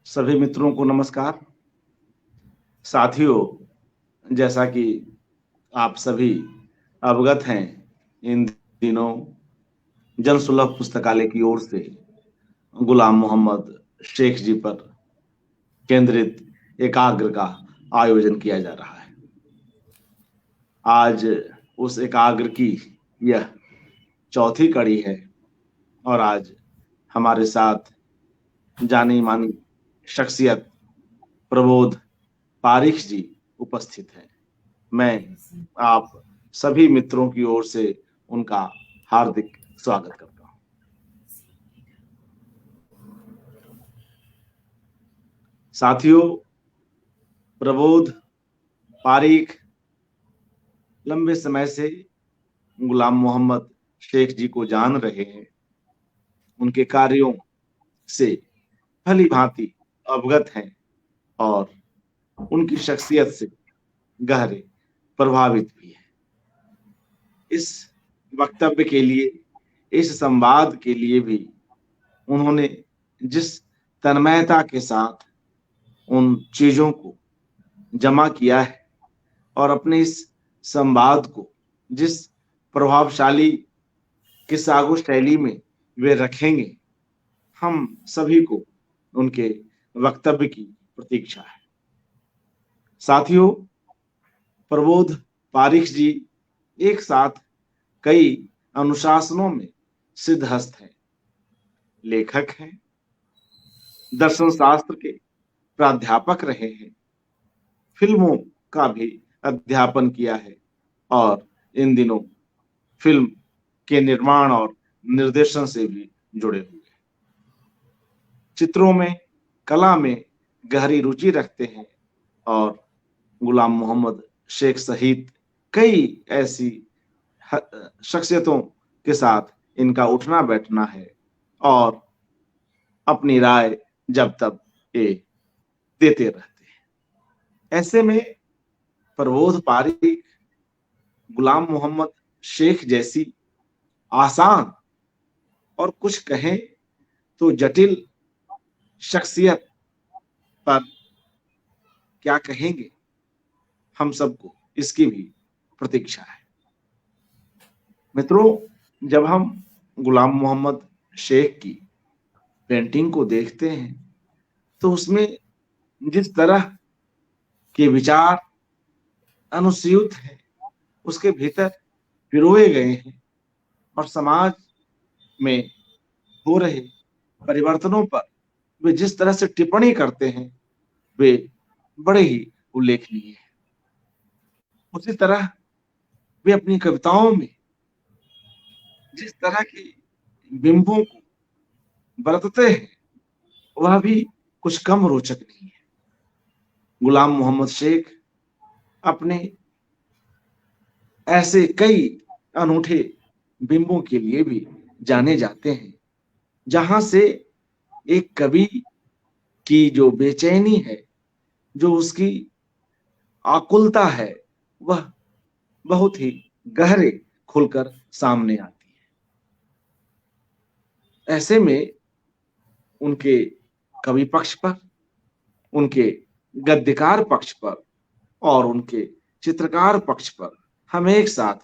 सभी मित्रों को नमस्कार। साथियों, जैसा कि आप सभी अवगत हैं, इन दिनों जन सुलभ पुस्तकालय की ओर से गुलाम मोहम्मद शेख जी पर केंद्रित एकाग्र का आयोजन किया जा रहा है। आज उस एकाग्र की यह चौथी कड़ी है और आज हमारे साथ जानी मानी शख्सियत प्रबोध पारिख जी उपस्थित हैं। मैं आप सभी मित्रों की ओर से उनका हार्दिक स्वागत करता हूं। साथियों, प्रबोध पारिख लंबे समय से गुलाम मोहम्मद शेख जी को जान रहे हैं। उनके कार्यों से भली भांति अवगत हैं और उनकी शख्सियत से गहरे प्रभावित भी हैं। इस वक्तव्य के लिए, इस संवाद के लिए भी उन्होंने जिस तन्मयता के साथ उन चीजों को जमा किया है और अपने इस संवाद को जिस प्रभावशाली किस्सागो शैली में वे रखेंगे, हम सभी को उनके वक्तव्य की प्रतीक्षा है। साथियों, प्रबोध पारिख जी एक साथ कई अनुशासनों में सिद्धहस्त हैं, लेखक हैं, दर्शन शास्त्र के प्राध्यापक रहे हैं, फिल्मों का भी अध्यापन किया है और इन दिनों फिल्म के निर्माण और निर्देशन से भी जुड़े हुए हैं। चित्रों में, कला में गहरी रुचि रखते हैं और गुलाम मोहम्मद शेख सहित कई ऐसी शख्सियतों के साथ इनका उठना बैठना है और अपनी राय जब तब ये देते रहते हैं। ऐसे में प्रबोध पारिख गुलाम मोहम्मद शेख जैसी आसान और कुछ कहें तो जटिल शख्सियत पर क्या कहेंगे, हम सबको इसकी भी प्रतीक्षा है। मित्रों, जब हम गुलाम मोहम्मद शेख की पेंटिंग को देखते हैं तो उसमें जिस तरह के विचार अनुस्यूत हैं, उसके भीतर पिरोए गए हैं और समाज में हो रहे परिवर्तनों पर वे जिस तरह से टिप्पणी करते हैं, वे बड़े ही उल्लेखनीय हैं। उसी तरह वे अपनी कविताओं में जिस तरह के बिंबों को बरतते हैं, वह भी कुछ कम रोचक नहीं है। गुलाम मोहम्मद शेख अपने ऐसे कई अनूठे बिंबों के लिए भी जाने जाते हैं, जहां से एक कवि की जो बेचैनी है, जो उसकी आकुलता है, वह बहुत ही गहरे खुलकर सामने आती है। ऐसे में उनके कवि पक्ष पर, उनके गद्यकार पक्ष पर और उनके चित्रकार पक्ष पर हम एक साथ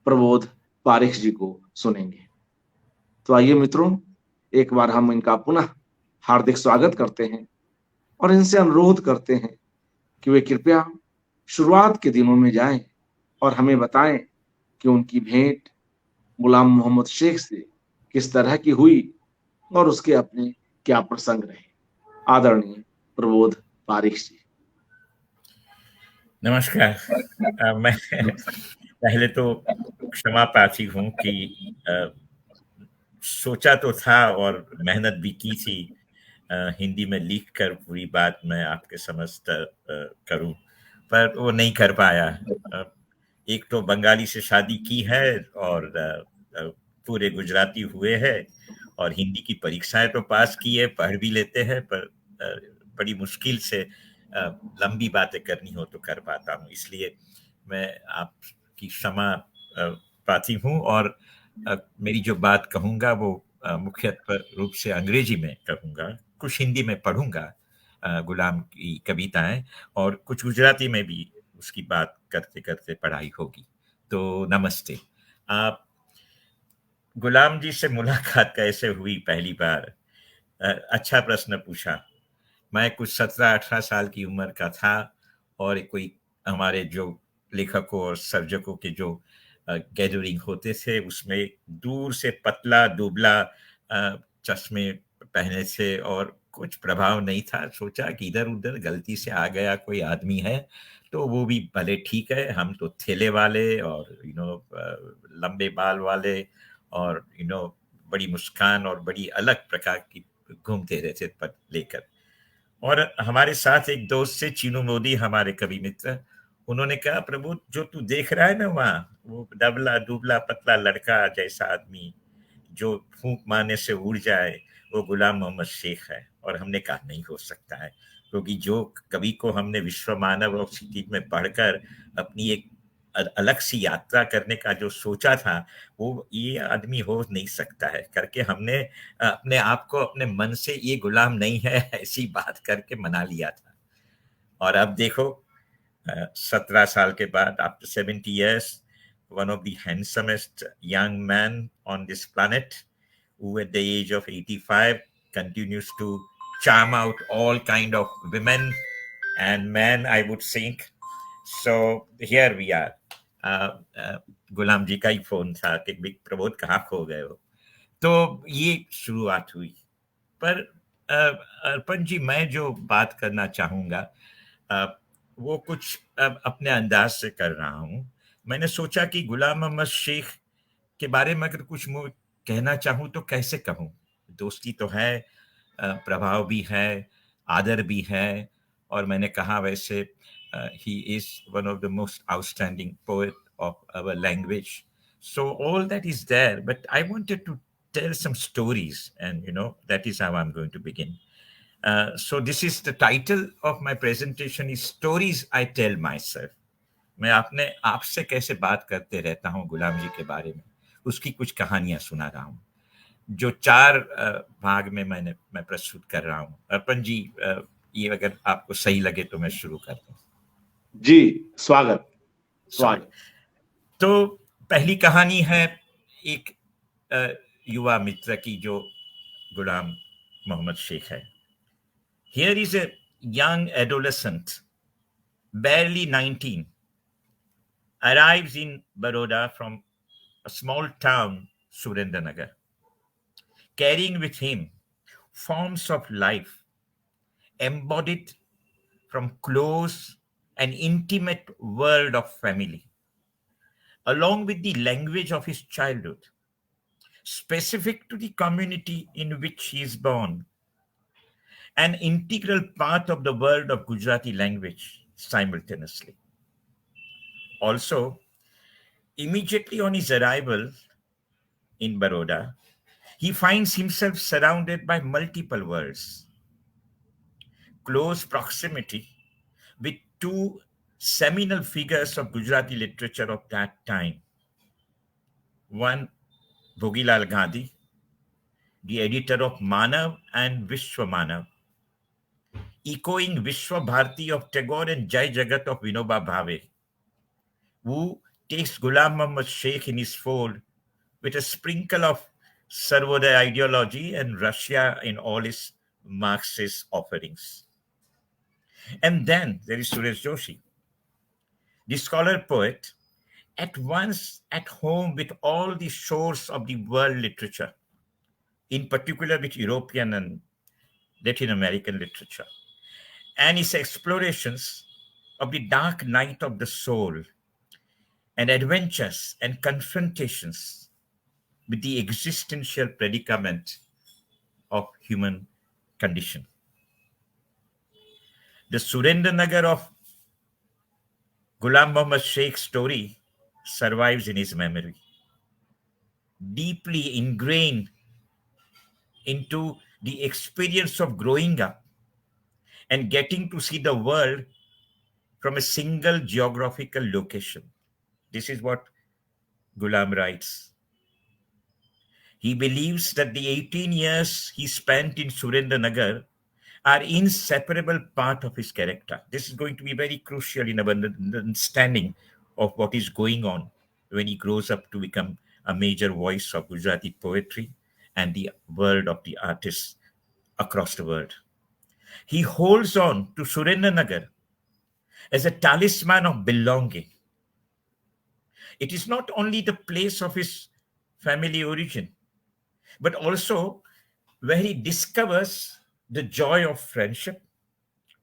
प्रबोध पारिख जी को सुनेंगे। तो आइए मित्रों, एक बार हम इनका पुनः हार्दिक स्वागत करते हैं और इनसे अनुरोध करते हैं कि वे कृपया शुरुआत के दिनों में जाएं और हमें बताएं कि उनकी भेंट गुलाम मोहम्मद शेख से किस तरह की हुई और उसके अपने क्या प्रसंग रहे। आदरणीय प्रबोध पारिख जी। नमस्कार। मैं पहले तो क्षमा प्रार्थी हूँ कि सोचा तो था और मेहनत भी की थी हिंदी में लिख कर पूरी बात मैं आपके समझ करूं, पर वो नहीं कर पाया। एक तो बंगाली से शादी की है और पूरे गुजराती हुए हैं और हिंदी की परीक्षाएं तो पास की है, पढ़ भी लेते हैं, पर बड़ी मुश्किल से लंबी बातें करनी हो तो कर पाता हूँ। इसलिए मैं आपकी क्षमा प्रार्थी हूँ और मेरी जो बात कहूँगा वो मुख्यतः रूप से अंग्रेजी में कहूँगा, कुछ हिंदी में पढ़ूंगा, गुलाम की कविताएं, और कुछ गुजराती में भी उसकी बात करते करते पढ़ाई होगी। तो नमस्ते। आप गुलाम जी से मुलाकात कैसे हुई पहली बार? अच्छा प्रश्न पूछा। मैं कुछ 17-18 साल की उम्र का था, और कोई हमारे जो लेखकों और सर्जकों के जो गैदरिंग होते थे, उसमें दूर से पतला दुबला चश्मे पहने थे और कुछ प्रभाव नहीं था। सोचा कि इधर उधर गलती से आ गया कोई आदमी है, तो वो भी भले ठीक है, हम तो थैले वाले और लंबे बाल वाले और बड़ी मुस्कान और बड़ी अलग प्रकार की घूमते रहते पद लेकर। और हमारे साथ एक दोस्त से, चीनू मोदी, हमारे कवि मित्र, उन्होंने कहा, प्रभु जो तू देख रहा है ना वहाँ, वो डबला दुबला पतला लड़का जैसा आदमी जो फूंक मारने से उड़ जाए, वो गुलाम मोहम्मद शेख है। और हमने कहा नहीं हो सकता है, क्योंकि जो कवि को हमने विश्व मानव और सिटी में पढ़कर अपनी एक अलग सी यात्रा करने का जो सोचा था, वो ये आदमी हो नहीं सकता है करके हमने अपने आप को अपने मन से ये गुलाम नहीं है ऐसी बात करके मना लिया था। और अब देखो 17 साल के बाद, after 70 years, one of the handsomest young man on this planet, who at the age of 85 continues to charm out all kind of women and men, I would think. So here we are. गुलाम जी का ही phone था कि big Prabodh कहाँ खो गए हो। तो ये शुरुआत हुई। पर अर्पण जी, मैं जो बात करना चाहूंगा वो कुछ अपने अंदाज से कर रहा हूं। मैंने सोचा कि गुलाम मोहम्मद शेख के बारे में अगर कुछ कहना चाहूं तो कैसे कहूं। दोस्ती तो है, प्रभाव भी है, आदर भी है, और मैंने कहा वैसे he is one of the most outstanding poet of our language. So all that is there, but I wanted to tell some stories, and that is how I'm going to begin. So this is the title of my presentation, is Stories I Tell Myself. मैं अपने आपसे कैसे बात करते रहता हूँ गुलाम जी के बारे में, उसकी कुछ कहानियां सुना रहा हूँ, जो 4 भाग में मैं प्रस्तुत कर रहा हूँ। अर्पण जी, ये अगर आपको सही लगे तो मैं शुरू कर दूं। जी, स्वागत स्वागत। तो पहली कहानी है एक युवा मित्र की जो गुलाम मोहम्मद शेख है। Here is a young adolescent, barely 19, arrives in Baroda from a small town, Surendranagar, carrying with him forms of life embodied from close and intimate world of family, along with the language of his childhood, specific to the community in which he is born, an integral part of the world of Gujarati language simultaneously. Also, immediately on his arrival in Baroda, he finds himself surrounded by multiple worlds, close proximity with 2 seminal figures of Gujarati literature of that time. One, Bhogilal Gandhi, the editor of Manav and Vishwa Manav, echoing Vishwa Bharati of Tagore and Jai Jagat of Vinoba Bhave, who takes Ghulam Muhammad Sheikh in his fold with a sprinkle of Sarvodaya ideology and Russia in all its Marxist offerings. And then there is Suresh Joshi, the scholar poet, at once at home with all the shores of the world literature, in particular with European and Latin American literature, and his explorations of the dark night of the soul and adventures and confrontations with the existential predicament of human condition. The Surendranagar of Ghulam Muhammad Sheikh's story survives in his memory, deeply ingrained into the experience of growing up and getting to see the world from a single geographical location. This is what Ghulam writes. He believes that the 18 years he spent in Surendranagar are inseparable part of his character. This is going to be very crucial in our understanding of what is going on when he grows up to become a major voice of Gujarati poetry and the world of the artists across the world. He holds on to Surendranagar as a talisman of belonging. It is not only the place of his family origin, but also where he discovers the joy of friendship,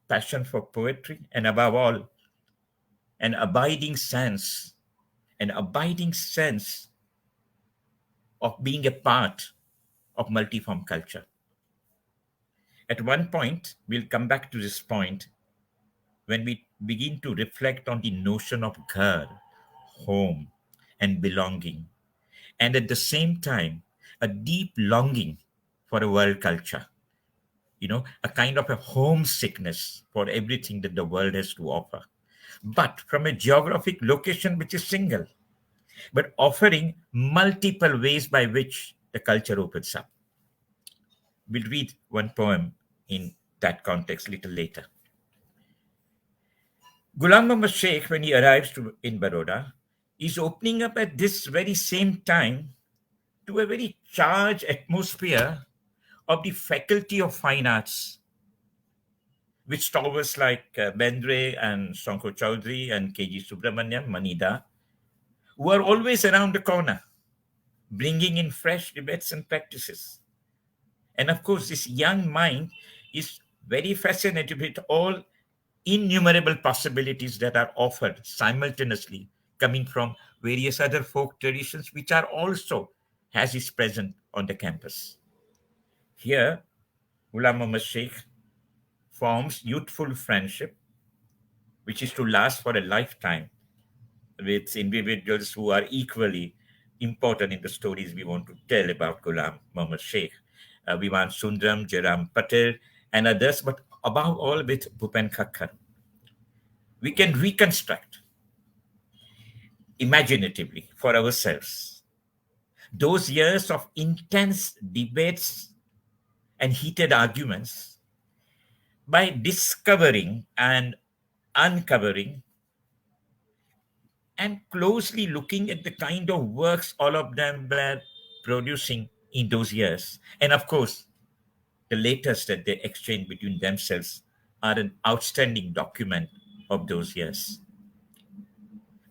passion for poetry, and above all, an abiding sense, an abiding sense of being a part of multiform culture. At one point, we'll come back to this point when we begin to reflect on the notion of ghar, home, and belonging, and at the same time, a deep longing for a world culture, a kind of a homesickness for everything that the world has to offer, but from a geographic location which is single, but offering multiple ways by which the culture opens up. We'll read one poem in that context a little later. Ghulam Muhammad Sheikh, when he arrives in Baroda, is opening up at this very same time to a very charged atmosphere of the Faculty of Fine Arts, which scholars like Bendre and Shankar Chaudhary and K.G. Subramaniam, Manida, who are always around the corner, bringing in fresh debates and practices. And of course, this young mind is very fascinated with all innumerable possibilities that are offered simultaneously, coming from various other folk traditions, which are also as is present on the campus. Here, Ghulam Muhammad Sheikh forms youthful friendship, which is to last for a lifetime, with individuals who are equally important in the stories we want to tell about Ghulam Muhammad Sheikh. Vivan Sundram, Jairam Patel, and others, but above all with Bhupen Khakkar. We can reconstruct imaginatively for ourselves those years of intense debates and heated arguments by discovering and uncovering and closely looking at the kind of works all of them were producing in those years. And of course, the letters that they exchanged between themselves are an outstanding document of those years.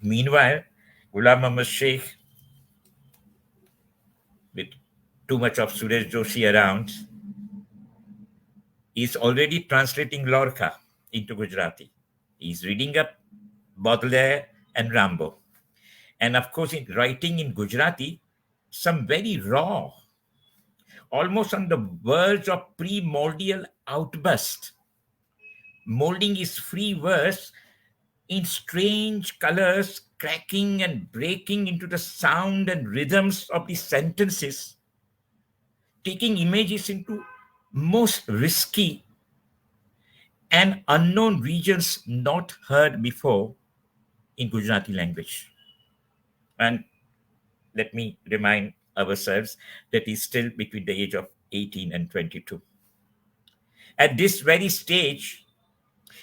Meanwhile, Ghulam Muhammad Sheikh, with too much of Suresh Joshi around, is already translating Lorca into Gujarati. He's reading up Baudelaire and Rimbaud. And of course, in writing in Gujarati, some very raw, almost on the verge of primordial outburst, molding his free verse in strange colors, cracking and breaking into the sound and rhythms of the sentences, taking images into most risky and unknown regions not heard before in Gujarati language. And let me remind ourselves that he's still between the age of 18 and 22. At this very stage,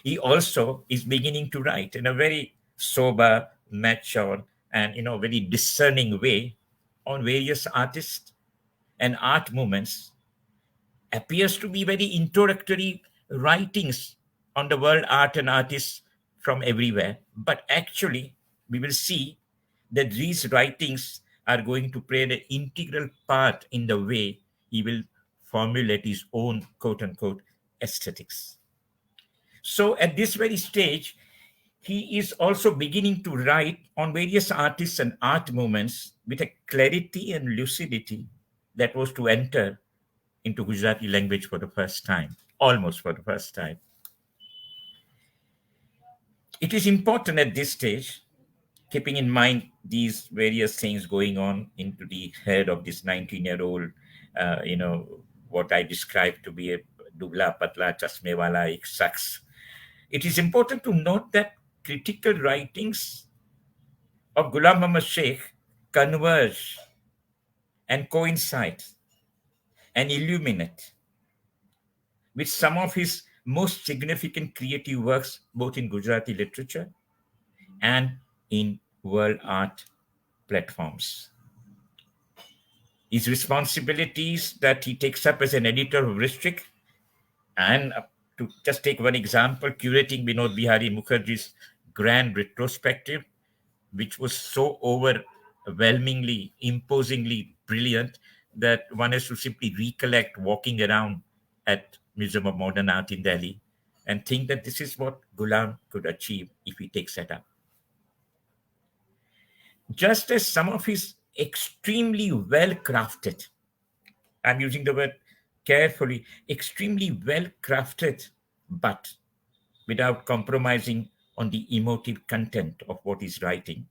he also is beginning to write in a very sober, mature, and very discerning way on various artists and art movements. Appears to be very introductory writings on the world art and artists from everywhere. But actually, we will see that these writings are going to play an integral part in the way he will formulate his own quote unquote aesthetics. So at this very stage, he is also beginning to write on various artists and art movements with a clarity and lucidity that was to enter into Gujarati language for the first time, almost for the first time. It is important at this stage, keeping in mind these various things going on into the head of this 19-year-old, what I described to be a dubla patla chasmewala ek shakhs. It is important to note that critical writings of Ghulam Muhammad Sheikh converge and coincide and illuminate with some of his most significant creative works, both in Gujarati literature and in world art platforms. His responsibilities that he takes up as an editor of Rishtrik, and to just take one example, curating Vinod Bihari Mukherjee's grand retrospective, which was so overwhelmingly, imposingly brilliant that one has to simply recollect walking around at Museum of Modern Art in Delhi and think that this is what Ghulam could achieve if he takes that up. Just as some of his extremely well-crafted, I'm using the word carefully, extremely well-crafted, but without compromising on the emotive content of what he's writing.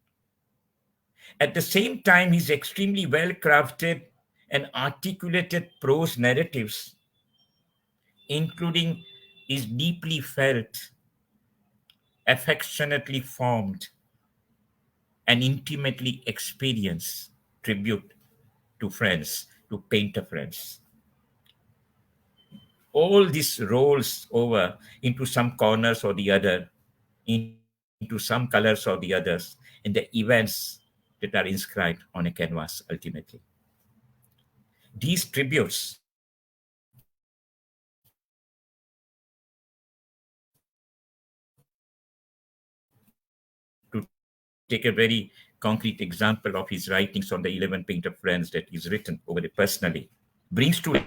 At the same time, his extremely well-crafted and articulated prose narratives, including his deeply felt, affectionately formed, and intimately experienced tribute to friends, to painter friends. All this rolls over into some corners or the other, into some colors or the others, in the events that are inscribed on a canvas ultimately. These tributes to take a very concrete example of his writings on the 11 painter friends that he's written over it personally, brings to life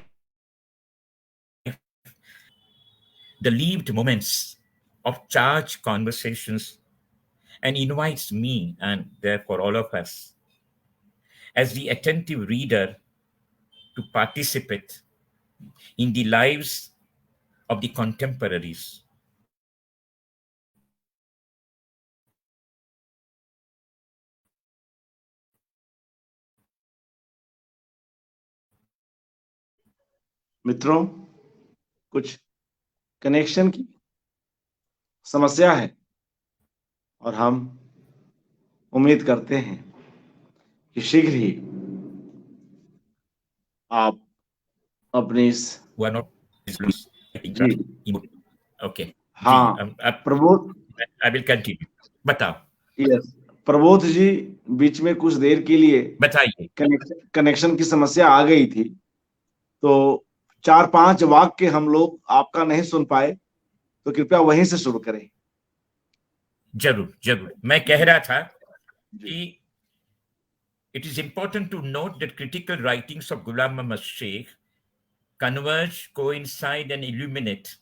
the lived moments of charged conversations and invites me, and therefore all of us, as the attentive reader, to participate in the lives of the contemporaries मित्रों, कुछ connection की समस्या है और हम उम्मीद करते हैं कि शीघ्र ही आप अपनी इस who are not ji okay हाँ प्रबोध I will continue. बताओ. यस प्रबोध जी बीच में कुछ देर के लिए बताइए. कनेक्शन की समस्या आ गई थी, तो 4-5 वाक्य हम लोग आपका नहीं सुन पाए, तो कृपया वहीं से शुरू करें. जरूर जरूर. मैं कह रहा था कि it is important to note that critical writings of Ghulam Muhammad Sheikh converge, coincide, and illuminate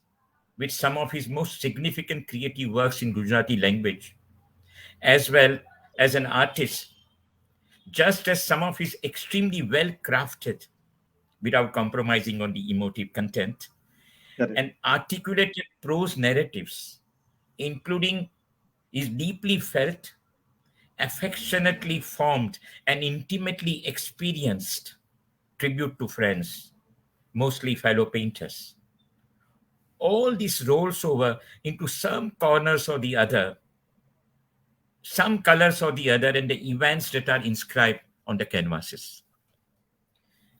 with some of his most significant creative works in Gujarati language, as well as an artist, just as some of his extremely well-crafted, without compromising on the emotive content, and articulated prose narratives, including his deeply felt, affectionately formed, and intimately experienced tribute to friends, mostly fellow painters. All this rolls over into some corners or the other, some colors or the other, and the events that are inscribed on the canvases.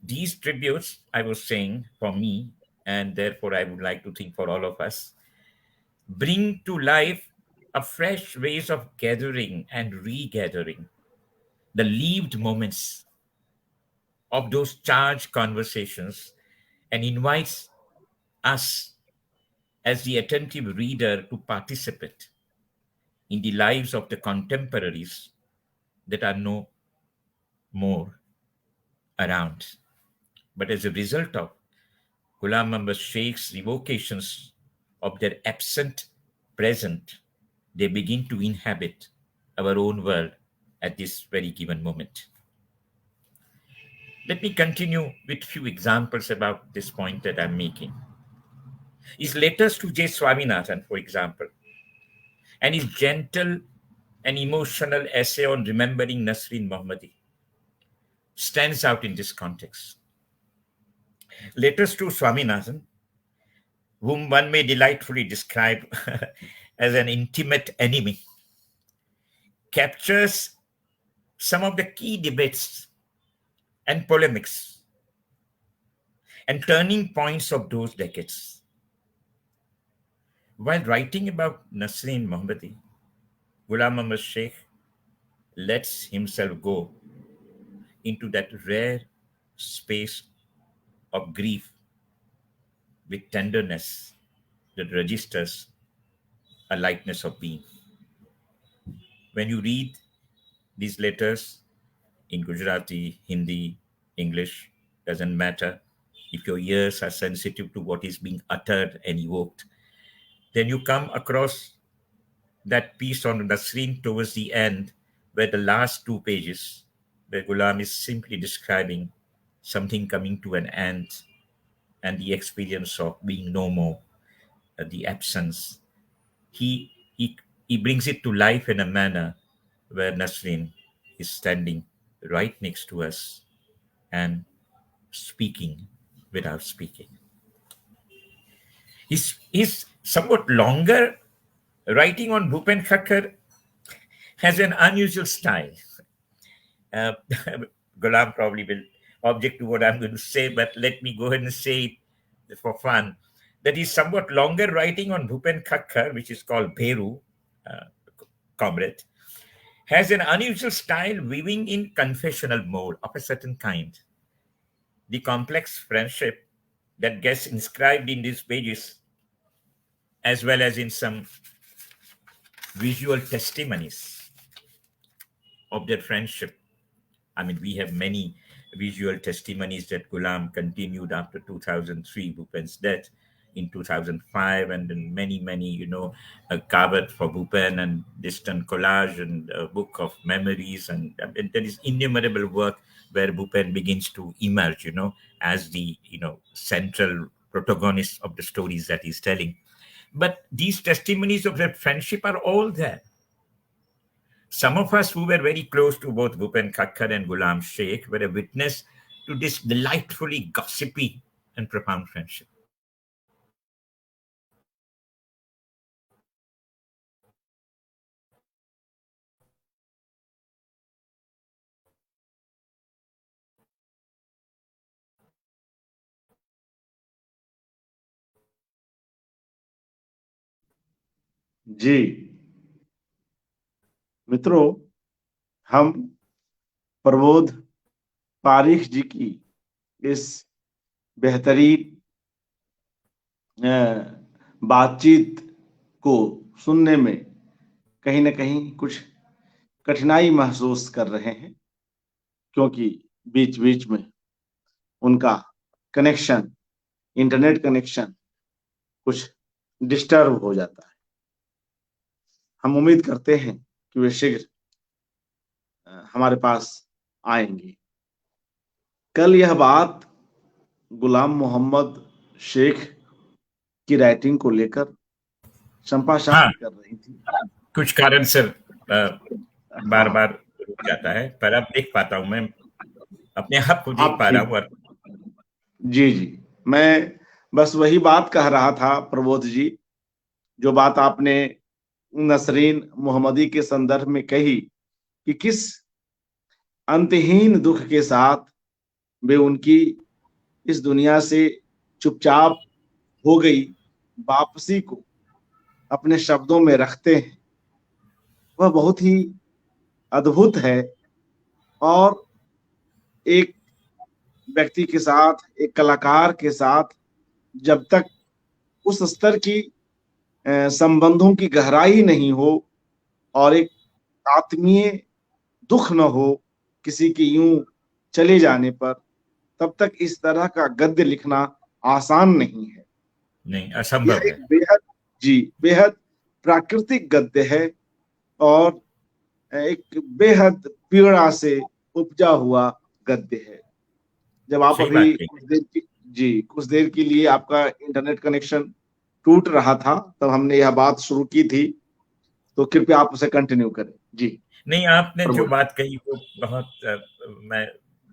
These tributes, I was saying, for me, and therefore I would like to think for all of us, bring to life a fresh ways of gathering and regathering the lived moments of those charged conversations, and invites us as the attentive reader to participate in the lives of the contemporaries that are no more around. But as a result of Ghulam Muhammad Sheikh's evocations of their absent present, they begin to inhabit our own world at this very given moment. Let me continue with few examples about this point that I'm making. His letters to J. Swaminathan, for example, and his gentle and emotional essay on remembering Nasreen Mohammadi stands out in this context. Letters to Swaminathan, whom one may delightfully describe as an intimate enemy, captures some of the key debates and polemics and turning points of those decades. While writing about Nasreen Mohammadi, Ghulam Muhammad Sheikh lets himself go into that rare space of grief with tenderness that registers a lightness of being. When you read these letters in Gujarati, Hindi, English, doesn't matter. If your ears are sensitive to what is being uttered and evoked, then you come across that piece on the screen towards the end, where the last 2 pages, where Ghulam is simply describing something coming to an end and the experience of being no more, the absence. He, he, he brings it to life in a manner where Nasreen is standing right next to us and speaking without speaking. His somewhat longer writing on Bhupen Khakkar has an unusual style. Uh, Ghulam probably will object to what I'm going to say, but let me go ahead and say it for fun. That is somewhat longer writing on Bhupen Khakkar, which is called Bheru, uh, comrade, has an unusual style weaving in confessional mode of a certain kind. The complex friendship that gets inscribed in these pages, as well as in some visual testimonies of their friendship. I mean, we have many visual testimonies that Ghulam continued after 2003, Bhupen's death in 2005, and then many, a Kawat for Bhupen and distant collage and a book of memories. And there is innumerable work where Bhupen begins to emerge, as the, central protagonist of the stories that he's telling. But these testimonies of their friendship are all there. Some of us who were very close to both Bhupen Khakkar and Ghulam Sheikh were a witness to this delightfully gossipy and profound friendship. जी मित्रों, हम प्रबोध पारीख जी की इस बेहतरीन बातचीत को सुनने में कहीं ना कहीं कुछ कठिनाई महसूस कर रहे हैं, क्योंकि बीच बीच में उनका कनेक्शन, इंटरनेट कनेक्शन कुछ डिस्टर्ब हो जाता है। हम उम्मीद करते हैं कि वे शीघ्र हमारे पास आएंगे। कल यह बात गुलाम मोहम्मद शेख की राइटिंग को लेकर चंपा शाह कर रही थी। कुछ कारण से बार बार रुक जाता है, पर अब देख पाता हूं, मैं अपने आप को देख पा रहा हूं। जी जी, मैं बस वही बात कह रहा था प्रबोध जी, जो बात आपने नसरीन मोहम्मदी के संदर्भ में कही कि किस अंतहीन दुख के साथ वे उनकी इस दुनिया से चुपचाप हो गई वापसी को अपने शब्दों में रखते हैं, वह बहुत ही अद्भुत है। और एक व्यक्ति के साथ, एक कलाकार के साथ जब तक उस स्तर की संबंधों की गहराई नहीं हो और एक आत्मीय दुख न हो किसी के यूं चले जाने पर, तब तक इस तरह का गद्य लिखना आसान नहीं है। नहीं, असंभव है। बेहद प्राकृतिक गद्य है और एक बेहद पीड़ा से उपजा हुआ गद्य है। जब आप अभी कुछ देर के लिए आपका इंटरनेट कनेक्शन टूट रहा था, तब हमने यह बात शुरू की थी, तो कृपया आप उसे कंटिन्यू करें। जी नहीं, आपने जो बात कही वो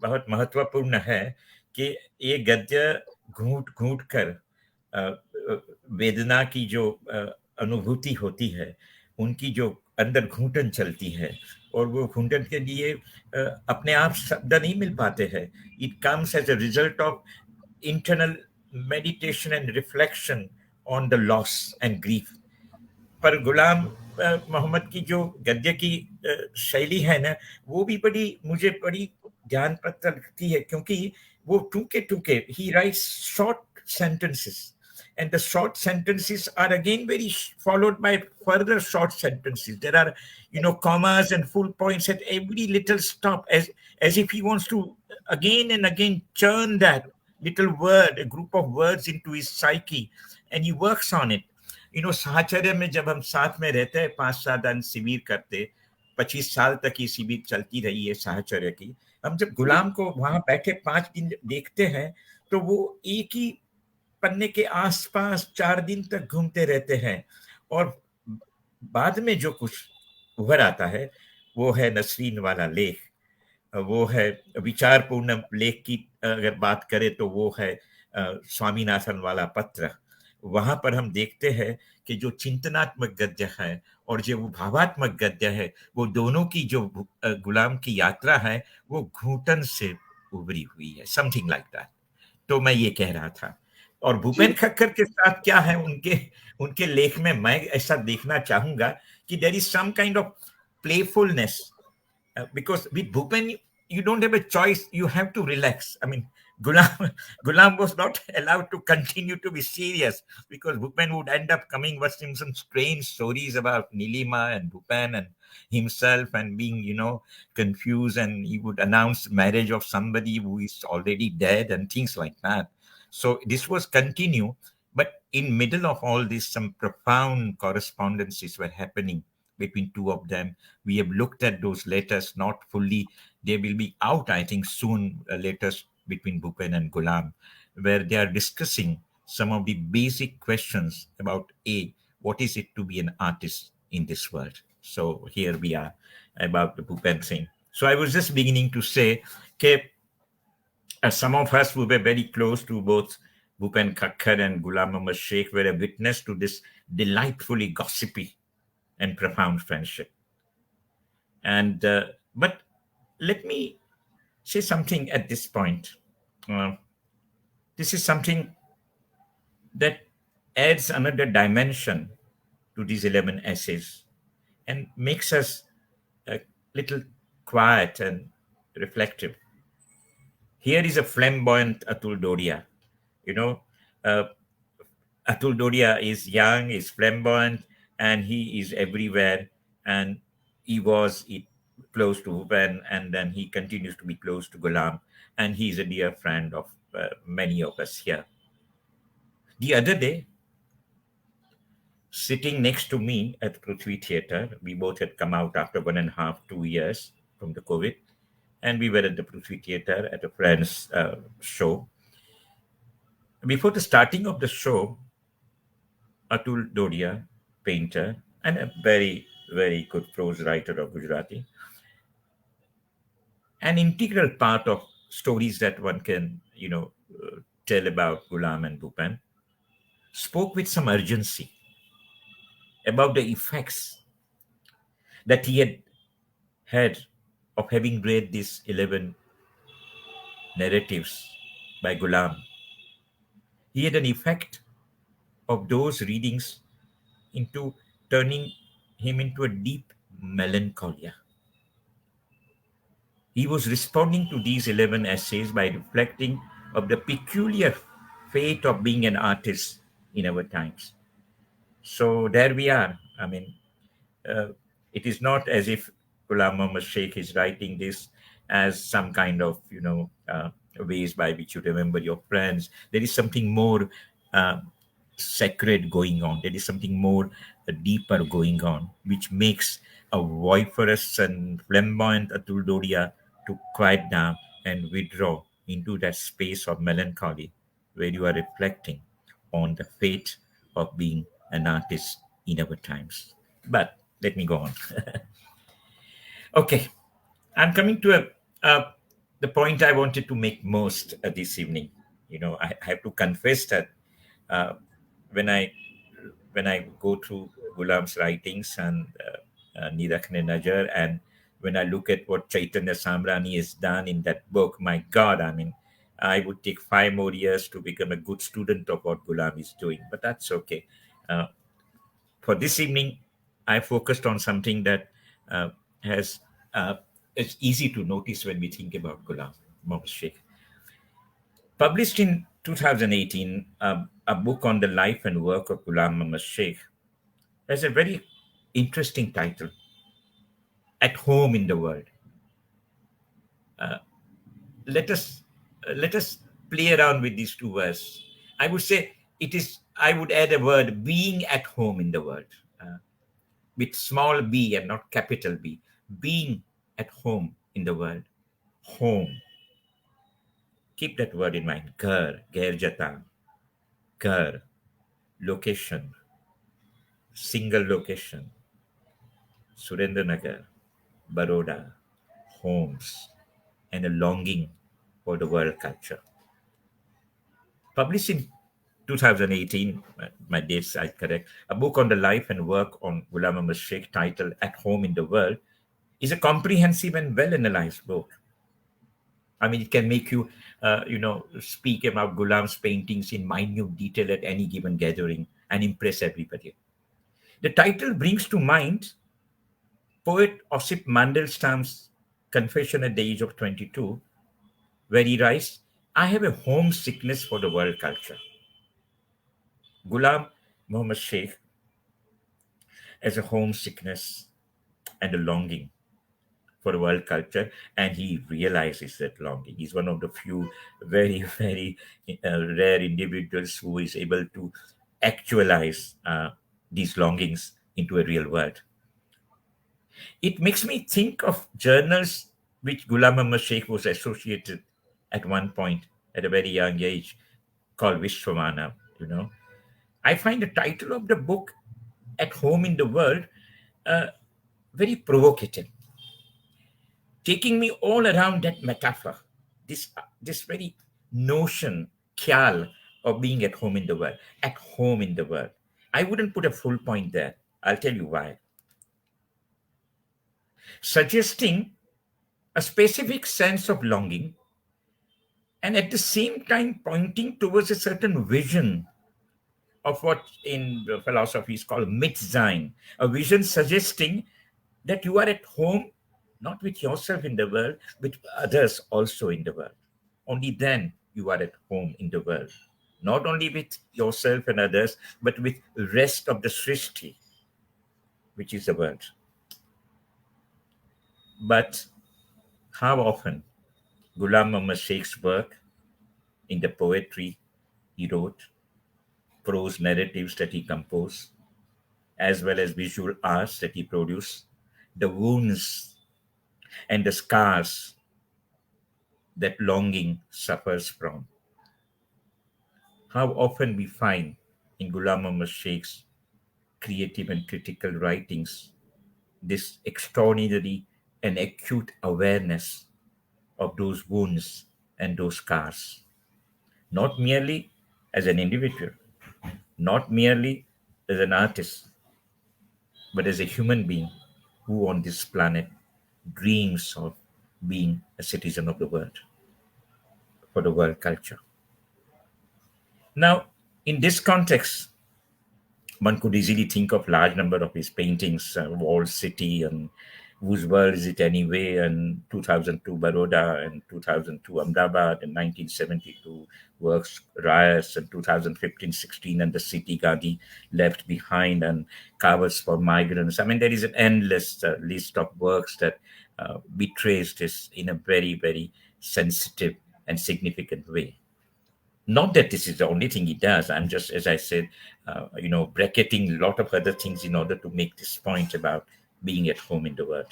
बहुत महत्वपूर्ण है कि ये गद्य घूंट घूंट कर वेदना की जो अनुभूति होती है, उनकी जो अंदर घूंटन चलती है, और वो घूंटन के लिए अपने आप शब्द नहीं मिल पाते हैं। It comes as a result of internal meditation and reflection on the loss and grief. पर गुलाम मोहम्मद की जो गद्य की शैली है ना, वो भी मुझे बड़ी ध्यान पत्र लगती है, क्योंकि वो Tukey Tukey, he writes short sentences, and the short sentences are again followed by further short sentences. There are, commas and full points at every little stop, as if he wants to again and again churn that little word, a group of words into his psyche, and he works on it. साहचर्य में जब हम साथ में रहते हैं, 5-7 दिन शिविर करते, 25 साल तक ये शिविर चलती रही है साहचर्य की। हम जब गुलाम को वहां बैठे 5 दिन देखते हैं, तो वो एक ही पन्ने के आसपास 4 दिन तक घूमते रहते हैं, और बाद में जो कुछ उभर आता है वो है नसरीन वाला लेख, वो है विचारपूर्ण लेख की अगर बात करें तो वो है स्वामीनाथन वाला पत्र। वहां पर हम देखते हैं कि जो चिंतनात्मक गद्य है और जो वो भावात्मक गद्य है, वो दोनों की जो गुलाम की यात्रा है वो घूटन से उभरी हुई है, समथिंग लाइक दैट। तो मैं ये कह रहा था। और भूपेन खक्कर के साथ क्या है उनके उनके लेख में, मैं ऐसा देखना चाहूंगा कि there is some kind of playfulness, because with Bhupen you don't have a choice, you have to relax. I mean, Gulam was not allowed to continue to be serious, because Bhupen would end up coming with some strange stories about Nilima and Bhupen and himself, and being confused, and he would announce marriage of somebody who is already dead and things like that. So this was continue, but in middle of all this some profound correspondences were happening between two of them. We have looked at those letters, not fully. They will be out, I think, soon, letters between Bhupen and Gulam, where they are discussing some of the basic questions about what is it to be an artist in this world. So here we are about the Bhupen thing. So I was just beginning to say, okay, some of us who were very close to both Bhupen Khakkar and Ghulam Muhammad Sheikh were a witness to this delightfully gossipy and profound friendship. And but let me say something at this point. This is something that adds another dimension to these 11 essays and makes us a little quiet and reflective. Here is a flamboyant Atul Dodia. Uh, Atul Dodia is young, is flamboyant, and he is everywhere. And he was close to Bhupen, and then he continues to be close to Ghulam, and he is a dear friend of many of us here. The other day, sitting next to me at the Prithvi Theatre, we both had come out after 1.5, 2 years from the COVID, and we were at the Prithvi Theatre at a friend's show. Before the starting of the show, Atul Dodia, painter and a very, very good prose writer of Gujarati, an integral part of stories that one can, tell about Ghulam and Bhupen, spoke with some urgency about the effects that he had of having read these 11 narratives by Ghulam. He had an effect of those readings into turning him into a deep melancholia. He was responding to these 11 essays by reflecting of the peculiar fate of being an artist in our times. So there we are. I mean, it is not as if Ghulam Muhammad Sheikh is writing this as some kind of, ways by which you remember your friends. There is something more sacred going on. There is something more deeper going on, which makes a vociferous and flamboyant Atul Dodia to quiet down and withdraw into that space of melancholy where you are reflecting on the fate of being an artist in our times. But let me go on. Okay, I'm coming to the point I wanted to make most this evening. I have to confess that when I go through Ghulam's writings and Nirakh-e-Najar, and when I look at what Chaitanya Samrani has done in that book, my God, I mean, I would take 5 more years to become a good student of what Ghulam is doing, but that's okay. Uh, for this evening, I focused on something that uh, has it's easy to notice when we think about Ghulam Mohammed Sheikh. Published in 2018, a book on the life and work of Ghulam Mohammed Sheikh has a very interesting title, At Home in the World. Let us let us play around with these two words. I would say it is. I would add a word, being at home in the world, with small b and not capital B. Being at home in the world. Home. Keep that word in mind. Ghar, ghair jata, ghar, location, single location. Surendranagar, Baroda, homes, and a longing for the world culture. Published in 2018, my dates are correct, a book on the life and work on Ghulam Ahmad Sheikh titled At Home in the World is a comprehensive and well-analyzed book. I mean, it can make you, speak about Ghulam's paintings in minute detail at any given gathering and impress everybody. The title brings to mind poet Osip Mandelstam's confession at the age of 22, where he writes, I have a homesickness for the world culture. Ghulam Muhammad Sheikh has a homesickness and a longing for the world culture, and he realizes that longing. He's one of the few very, very rare individuals who is able to actualize these longings into a real world. It makes me think of journals which Ghulam Ahmad Sheikh was associated at one point at a very young age, called Vishwamana. I find the title of the book, At Home in the World, very provocative, taking me all around that metaphor, this very notion, khyal, of being at home in the world, at home in the world. I wouldn't put a full point there. I'll tell you why. Suggesting a specific sense of longing and at the same time pointing towards a certain vision of what in philosophy is called Mitsein, a vision suggesting that you are at home, not with yourself in the world, but with others also in the world. Only then you are at home in the world. Not only with yourself and others, but with the rest of the Srishti, which is the world. But how often Ghulam Muhammad Sheikh's work in the poetry he wrote, prose narratives that he composed, as well as visual arts that he produced, the wounds and the scars that longing suffers from. How often we find in Ghulam Muhammad Sheikh's creative and critical writings this extraordinary and acute awareness of those wounds and those scars, not merely as an individual, not merely as an artist, but as a human being who on this planet dreams of being a citizen of the world, for the world culture. Now, in this context, one could easily think of large number of his paintings, Walled City and Whose World Is It Anyway, and 2002 Baroda, and 2002 Ahmedabad, and 1972 works Riots, and 2015-16 and the City Gandhi Left Behind, and Covers for Migrants. I mean, there is an endless list of works that betrays this in a very, very sensitive and significant way. Not that this is the only thing he does. I'm just, as I said, bracketing a lot of other things in order to make this point about being at home in the world.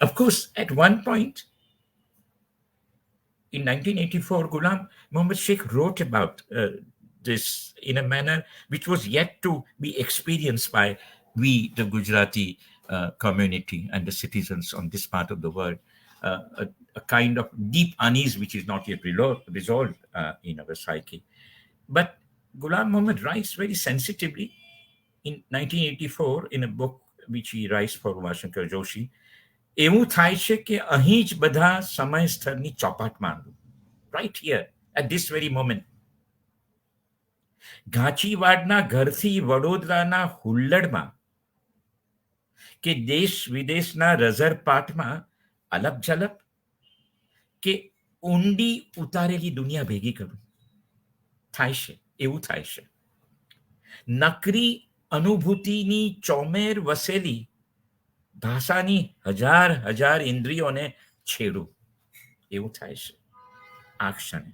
Of course, at one point in 1984, Ghulam Muhammad Sheikh wrote about this in a manner which was yet to be experienced by we, the Gujarati community and the citizens on this part of the world. A kind of deep unease which is not yet resolved in our psyche. But Ghulam Muhammad writes very sensitively in 1984 in a book which he writes for Umashankar Joshi, એવું થાય છે કે અહીં જ બધા સમય સ્થળની ચોપાટ માંડું. right here at this very moment. ગાંચીવાડના ઘરથી વડોદરાના હુલ્લડમાં કે દેશ વિદેશના રઝરપાટમાં અલપ ઝલપ કે ઊંડી ઉતારેલી દુનિયા ભેગી કરું થાય છે, એવું થાય છે. નકરી અનુભૂતિની ચોમેર વસેલી ભાષાની હજાર હજાર ઇન્દ્રિયોને છેડું એવું થાય છે આ ક્ષણે.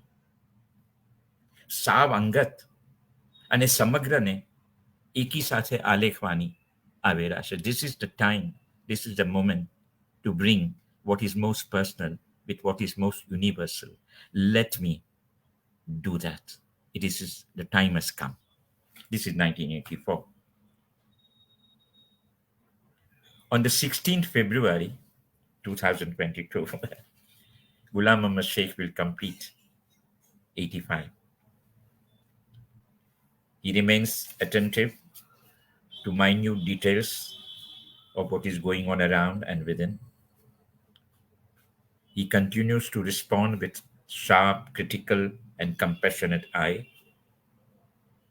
સાવ અંગત અને સમગ્રને એકી સાથે આલેખવાની આવેલા છે. This is the time, this is the moment to bring what is most personal with what is most universal. Let me do that. It is the time has come. This is 1984. On the 16th February 2022, Ghulam Muhammad Sheikh will complete 85. He remains attentive to minute details of what is going on around and within. He continues to respond with sharp, critical, and compassionate eye,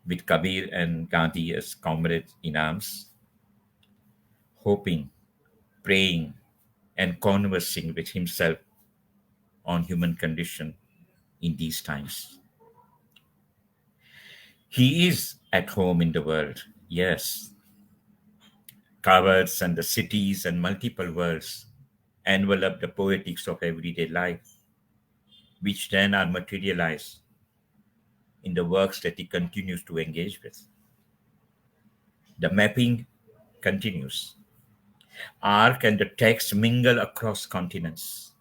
with Kabir and Gandhi as comrades in arms, hoping, praying, and conversing with himself on human condition in these times. He is at home in the world, yes. Cowards and the cities and multiple worlds envelop the poetics of everyday life, which then are materialized in the works that he continues to engage with. The mapping continues. Arc and the text mingle across continents.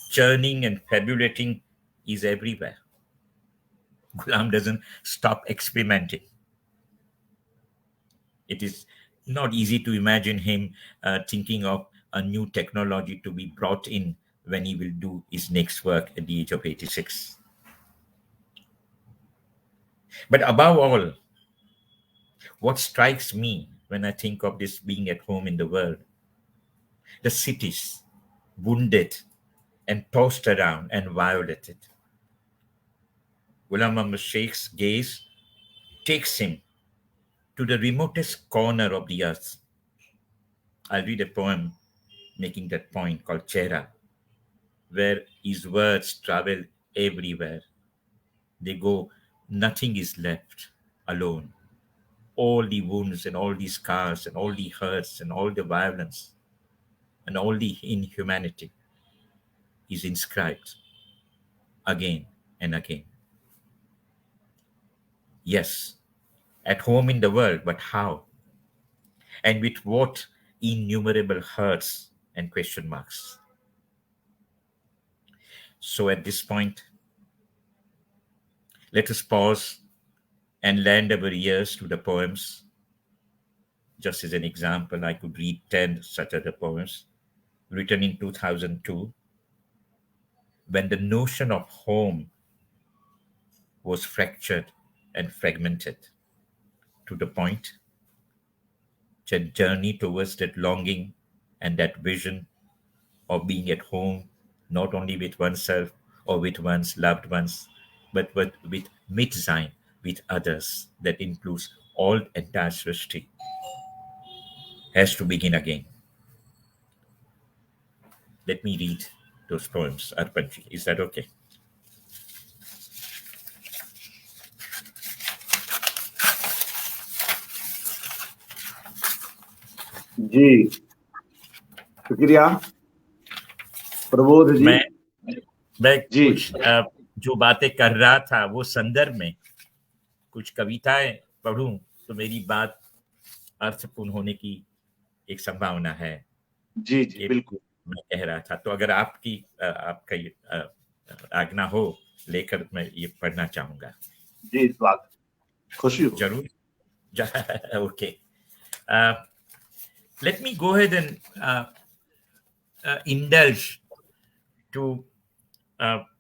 Churning and fabulating is everywhere. Ghulam doesn't stop experimenting. It is not easy to imagine him thinking of a new technology to be brought in when he will do his next work at the age of 86. But above all, what strikes me when I think of this being at home in the world, the cities wounded and tossed around and violated. Ghulam Muhammad Sheikh's gaze takes him to the remotest corner of the earth. I'll read a poem making that point called Chehra, where his words travel everywhere. They go, nothing is left alone. All the wounds and all the scars and all the hurts and all the violence and all the inhumanity is inscribed again and again. Yes, at home in the world, but how? And with what innumerable hurts and question marks? So at this point, let us pause and lend our ears to the poems. Just as an example, I could read 10 such other poems written in 2002, when the notion of home was fractured and fragmented to the point that journey towards that longing and that vision of being at home, not only with oneself or with one's loved ones, but with Mitsein, with others, that includes all entire Srishti, has to begin again. Let me read those poems, Arpanji. Is that okay? जी शुक्रिया प्रबोध जी. मैं जी. कुछ जो बातें कर रहा था वो संदर्भ में कुछ कविताएं पढ़ूं तो मेरी बात अर्थपूर्ण होने की एक संभावना है. जी जी बिल्कुल मैं कह रहा था, तो अगर आपका आज्ञा हो लेकर मैं ये पढ़ना चाहूंगा. जी स्वागत, खुशी हो. जरूर. Okay. Let me go ahead and indulge to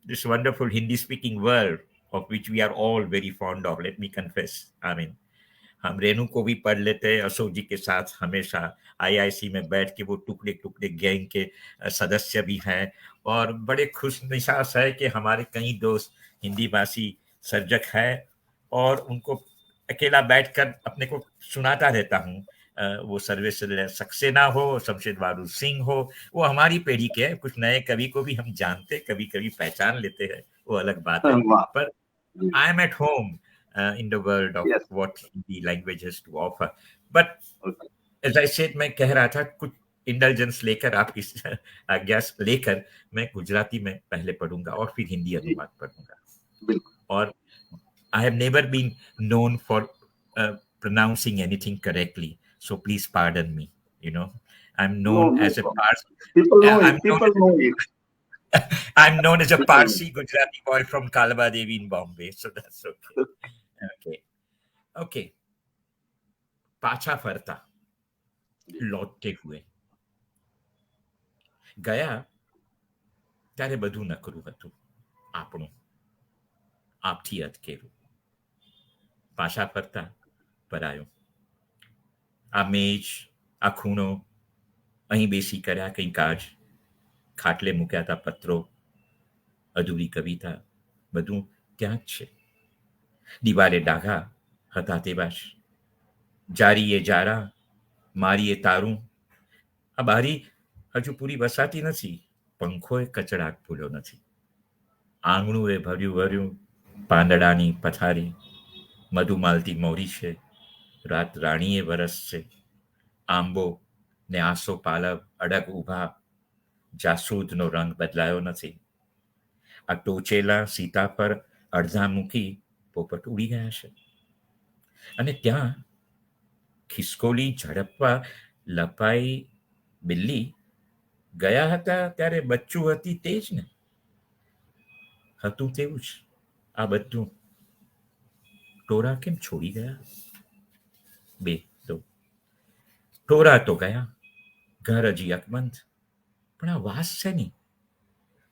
this wonderful Hindi-speaking world of which we are all very fond of. Let me confess. I mean, हम रेणु को भी पढ़ लेते हैं, अशोक जी के साथ हमेशा आईआईसी में बैठ के, वो टुकड़े टुकड़े गैंग के सदस्य भी हैं, और बड़े खुश मिजाज है कि हमारे कई दोस्त हिंदी भाषी सर्जक है, और उनको अकेला बैठकर अपने को सुनाता रहता हूँ। वो सर्वेश्वर सक्सेना हो, शमशेर बारू सिंह हो, वो हमारी पीढ़ी के हैं। कुछ नए कवि को भी हम जानते, कभी कभी पहचान लेते हैं, वो अलग बात है। वाह, पर I am at home in the world of yes, what Hindi language has to offer. But as I said, मैं कह रहा था कुछ इंडल्जेंस लेकर, आपकी आज्ञा लेकर, मैं गुजराती में पहले पढ़ूंगा और फिर हिंदी जी, अनुवाद पढ़ूंगा। बिल्कुल। और I have never been known for pronouncing anything correctly, so please pardon me. You know, I'm no, known no as a problem, Parsi. People know I'm it, people know it, known as a people know Parsi Gujarati boy from Kalaba Devi in Bombay, so that's okay. Okay, okay. પાછા ફરતા લौटते हुए ગયા ત્યારે બધું નકરું હતું આપણું, આપથી અટકેલું. પાછા ફરતા પરાયો. આ મેજ, આ ખૂણો, અહીં બેસી કર્યા કંઈ કાજ, ખાટલે મૂક્યા હતા પત્રો, અધૂરી કવિતા, બધું ત્યાં જ છે. દિવાલે ડાઘા હતા તેવા જ. જારીએ જારા, મારીએ તારું. આ બારી હજુ પૂરી વસાતી નથી, પંખોએ કચડાટ ભૂલ્યો નથી. આંગણું એ ભર્યું ભર્યું, પાંદડાની પથારી, મધુમાલતી મોરી છે, રાત રાણીએ વરસશે. આંબો ને આસો પાલવ અડગ ઊભા, જાસૂદનો રંગ બદલાયો નથી. આ ટોચેલા સીતાફળ અડધા મૂકી પોપટ ઉડી ગયા છે. અને ત્યાં ખિસકોલી ઝડપવા લપાઈ બિલ્લી ગયા હતા ત્યારે બચ્ચું હતી તે જ ને, હતું તેવું જ આ બધું. ટોરા કેમ છોડી ગયા? બે તો ટોરા તો ગયા, ઘર હજી અકબંધ. પણ આ વાસ છે ની,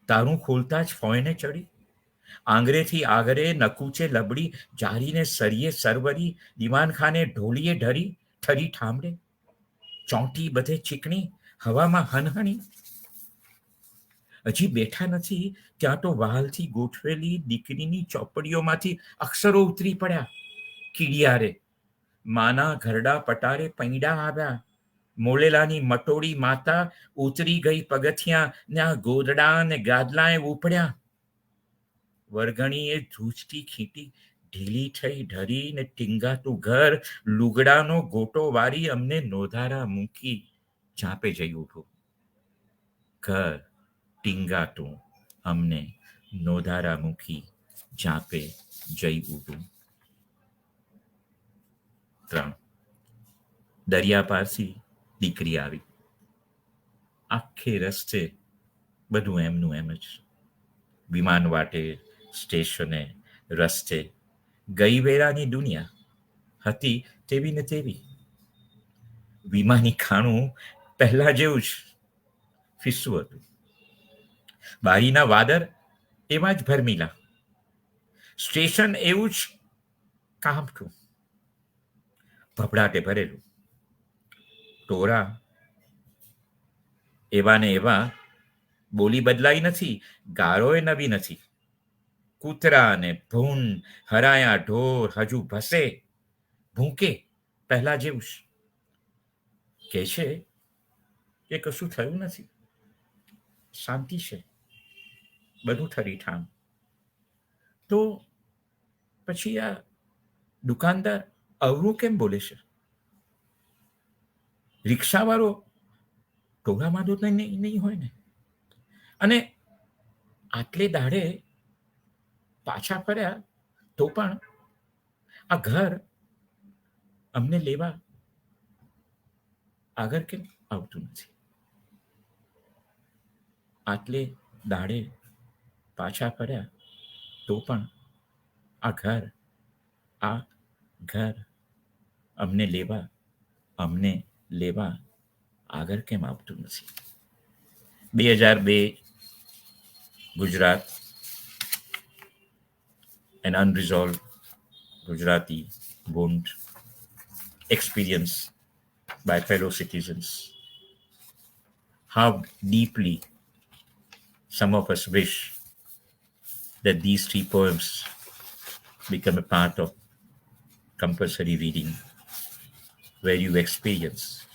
તારું ખોલતા જ ફોયને ચડી. આંગરેથી આગરે નકુચે લબડી, જારીને સરીએ સરવરી, દિવાનખાને ઢોલીએ ઢરી, ઠરી ઠામડે, ચોંટી બધે ચીકણી, હવામાં હનહણી. હજી બેઠા નથી ત્યાં તો વહાલથી ગોઠવેલી દીકરીની ચોપડીઓમાંથી અક્ષરો ઉતરી પડ્યા. કીડિયારે માના ઘરડા પટારે પૈડા આવ્યા. મોલેલાની મટોડી માતા ઉતરી ગઈ પગથિયાં, ને આ ગોદડા ને ગાદલાએ ઉપડ્યા. વરઘણીએ ધ્રુજતી ખીટી ઢીલી થઈ ઢરી, ને ટીંગાતું ઘર લુગડાનો ગોટો વારી અમને નોધારા મૂકી ઝાંપે જઈ ઉઠું. ઘર ટીંગાતું અમને નોધારા મૂકી ઝાંપે જઈ ઉઠું. 3. દરિયા પારથી દીકરી આવી. આખે રસ્તે બધું એમનું એમ જ. વિમાન વાટે, સ્ટેશને, રસ્તે ગઈ વેરાની દુનિયા હતી તેવી ને તેવી. વિમાની ખાણું પહેલા જેવું જ ફિસ્સું હતું. બારીના વાદર એવા જ ભરમીલા. સ્ટેશન એવું જ કામઠું, ભભડાટે ભરેલું. ટોરા એવા ને એવા, બોલી બદલાઈ નથી, ગારોય નવી નથી. કૂતરા ને ભૂન હરાયા ઢોર હજુ ભસે, ભૂંકે પહેલા જેવું જ. કે છે કે કશું થયું નથી, શાંતિ છે, બધું ઠરીઠામ. તો પછી આ દુકાનદાર અવરું કેમ બોલે છે? રિક્ષાવાળો ટોળામાં તો નહીં હોય ને. અને આટલે દાડે પાછા ફર્યા તો પણ આ ઘર અમને લેવા આગળ કેમ આવતું નથી? આટલે દાડે પાછા ફર્યા તો પણ આ ઘર અમને લેવા આગળ કેમ આવતું નથી? 2002 Gujarat, an unresolved Gujarati wound experience by fellow citizens. How deeply some of us wish that these 3 poems become a part of compulsory reading, where you experience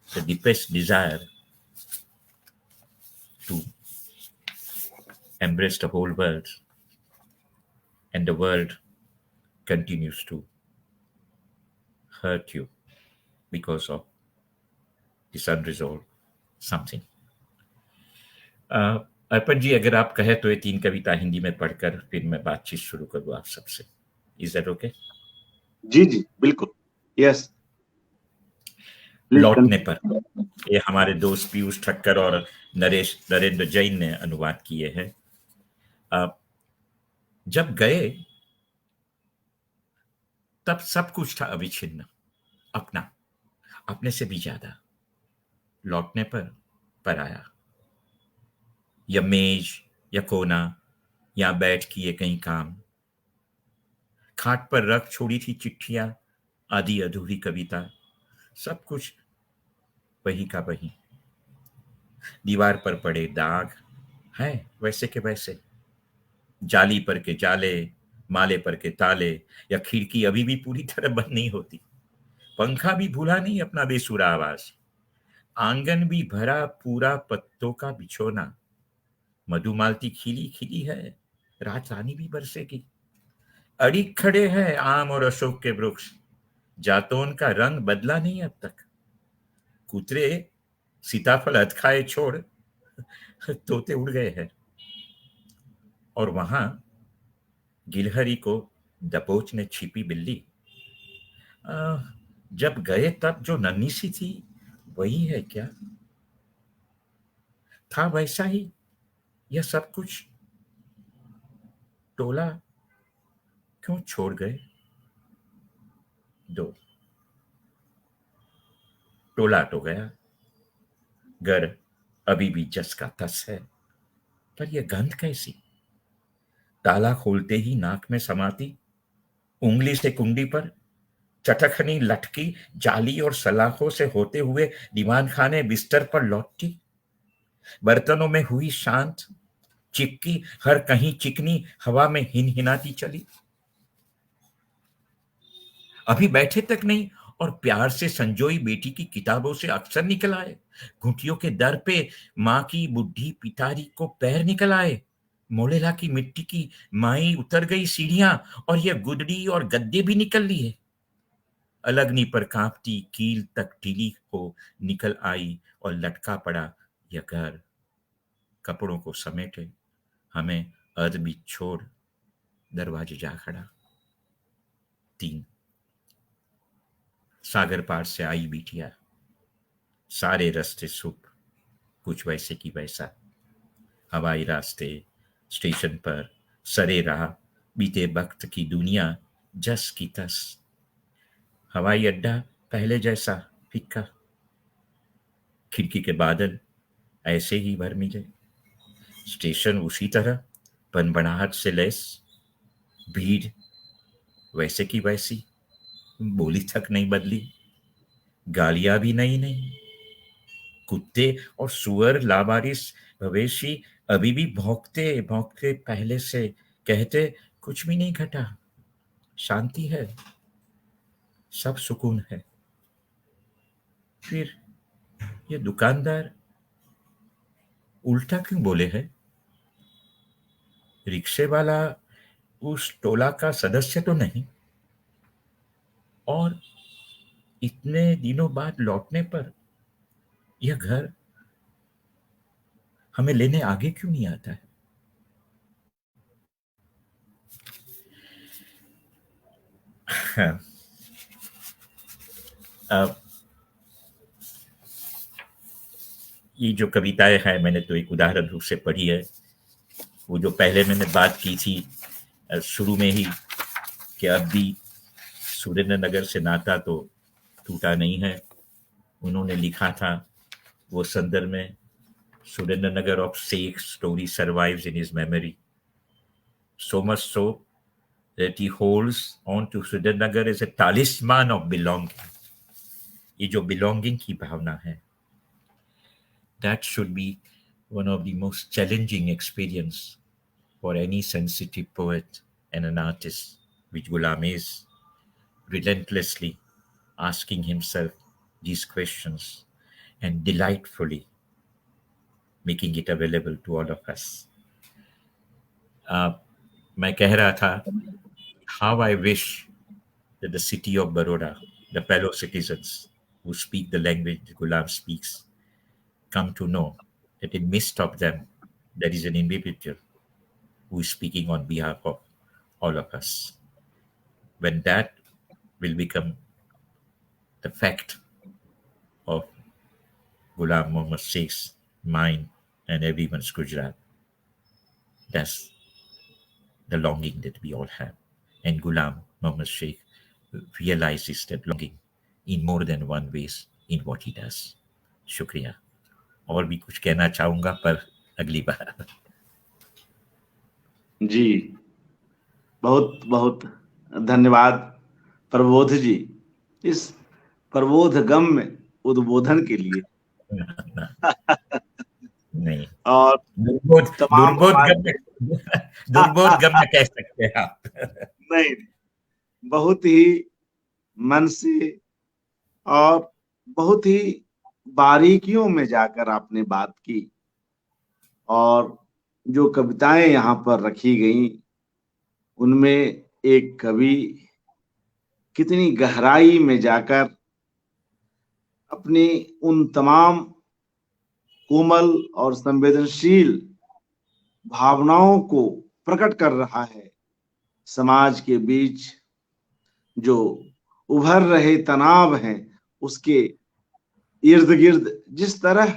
the deepest desire to embrace the whole world, and the world continues to hurt you because of this unresolved something. अर्पण जी, अगर आप कहे तो ये 3 कविता हिंदी में पढ़कर फिर मैं बातचीत शुरू करूँ आप सबसे. Is that okay? जी जी बिल्कुल. यस. लौटने पर, ये हमारे दोस्त पीयूष ठक्कर और नरेंद्र जैन ने अनुवाद किए हैं. जब गए तब सब कुछ था अविच्छिन्न, अपना, अपने से भी ज्यादा. लौटने पर आया. या मेज या कोना, या बैठ किए कहीं काम, खाट पर रख छोड़ी थी चिट्ठियां, आधी अधूरी कविता, सब कुछ वही का वही. दीवार पर पड़े दाग हैं वैसे के वैसे, जाली पर के जाले, माले पर के ताले, या खिड़की अभी भी पूरी तरह बंद नहीं होती. पंखा भी भूला नहीं अपना बेसुरा आवाज. आंगन भी भरा पूरा पत्तों का बिछोना. मधुमालती खिली खिली है, रात रानी भी बरसेगी. अड़िग खड़े हैं आम और अशोक के वृक्ष, जातोन का रंग बदला नहीं अब तक. कुतरे सीताफल अधखाए छोड़ तोते उड़ गए हैं. और वहां गिलहरी को दबोचने छिपी बिल्ली. जब गए तब जो नन्ही सी थी वही है क्या? था वैसा ही यह सब कुछ? टोला क्यों छोड़ गए? 2. टोला तो गया, घर अभी भी जस का तस है, पर यह गंध कैसी? ताला खोलते ही नाक में समाती, उंगली से कुंडी पर चटखनी लटकी जाली और सलाखों से होते हुए दीवान खाने बिस्तर पर लौटती. बर्तनों में हुई शांत, चिक्की हर कहीं चिकनी हवा में हिनहिनाती चली. अभी बैठे तक नहीं और प्यार से संजोई बेटी की किताबों से अक्षर निकल आए. घुटियों के दर पे माँ की बुढ़ी पितारी को पैर निकल आए. मोलेला की मिट्टी की माई उतर गई सीढ़ियां, और यह गुदड़ी और गद्दे भी निकल लिए. अलगनी पर कांपती कील तक ढीली हो निकल आई, और लटका पड़ा यह घर. कपड़ों को समेटे हमें अदबी छोड़ दरवाजे जा खड़ा. 3. सागर पार से आई बिटिया, सारे रास्ते सुख, कुछ वैसे की वैसा. हवाई रास्ते, स्टेशन पर, सरे राह, बीते वक्त की दुनिया जस की तस. हवाई अड्डा पहले जैसा फीका, खिड़की के बादल ऐसे ही भर मिले. स्टेशन उसी तरह बनबनाहट से लैस, भीड़ वैसे की वैसी, बोली तक नहीं बदली, गालियां भी नहीं. कुत्ते और सुअर लावारिस भवेशी अभी भी भौंकते भौंकते पहले से कहते कुछ भी नहीं घटा, शांति है, सब सुकून है. फिर ये दुकानदार उल्टा क्यों बोले है? रिक्शे वाला उस टोला का सदस्य तो नहीं, और इतने दिनों बाद लौटने पर यह घर हमें लेने आगे क्यों नहीं आता है? अब ये जो कविताएं हैं मैंने तो एक उदाहरण रूप से पढ़ी है. वो जो पहले मैंने बात की थी शुरू में ही कि अब भी सुरेंद्र नगर से नाता तो टूटा नहीं है. उन्होंने लिखा था वो संदर्भ में, सुरेंद्र नगर of Sheikh story survives in his memory, so much so that he holds on to Surendranagar as a talisman of belonging. ये जो बिलोंगिंग की भावना है, that should be one of the most challenging experience for any sensitive poet and an artist, which Ghulam is, relentlessly asking himself these questions and delightfully making it available to all of us. मैं कह रहा था, how I wish that the city of Baroda, the fellow citizens who speak the language Ghulam speaks, come to know that in midst of them there is an individual who is speaking on behalf of all of us. When that will become the fact of Ghulam Muhammad Sheikh's mind and everyone's Gujarat, that's the longing that we all have. And Ghulam Muhammad Sheikh realizes that longing in more than one ways in what he does. शुक्रिया. और भी कुछ कहना चाहूंगा पर अगली बार. जी, बहुत बहुत धन्यवाद प्रबोध जी, इस प्रबोध गम में उद्बोधन के लिए. नहीं, और दुर्बोध गम में कह सकते हैं आप. नहीं, बहुत ही मन से और बहुत ही बारीकियों में जाकर आपने बात की, और जो कविताएं यहाँ पर रखी गई उनमें एक कवि कितनी गहराई में जाकर अपनी उन तमाम कोमल और संवेदनशील भावनाओं को प्रकट कर रहा है. समाज के बीच जो उभर रहे तनाव हैं उसके इर्द गिर्द जिस तरह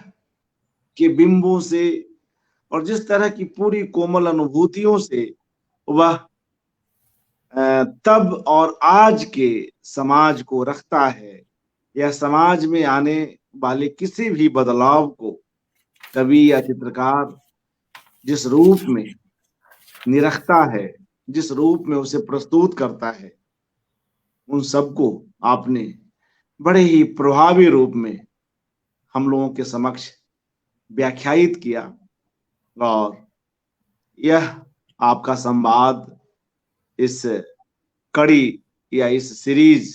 के बिंबों से और जिस तरह की पूरी कोमल अनुभूतियों से वह तब और आज के समाज को रखता है, या समाज में आने वाले किसी भी बदलाव को कवि या चित्रकार जिस रूप में निरखता है, जिस रूप में उसे प्रस्तुत करता है, उन सबको आपने बड़े ही प्रभावी रूप में हम लोगों के समक्ष व्याख्यायित किया. और यह आपका संवाद इस कड़ी या इस सीरीज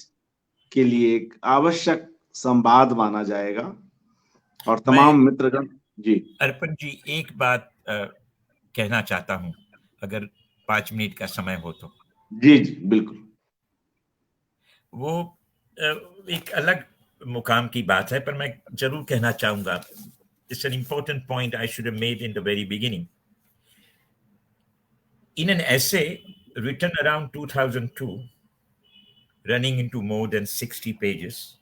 के लिए एक आवश्यक संवाद माना जाएगा. और तमाम मित्रगण जी. अर्पण जी, एक बात कहना चाहता हूं, अगर 5 मिनट का समय हो तो. जी जी बिल्कुल. वो एक अलग मुकाम की बात है, पर मैं जरूर कहना चाहूंगा. It's an important point I should have made in the very beginning. In an essay written around 2002, running into more than 60 pages,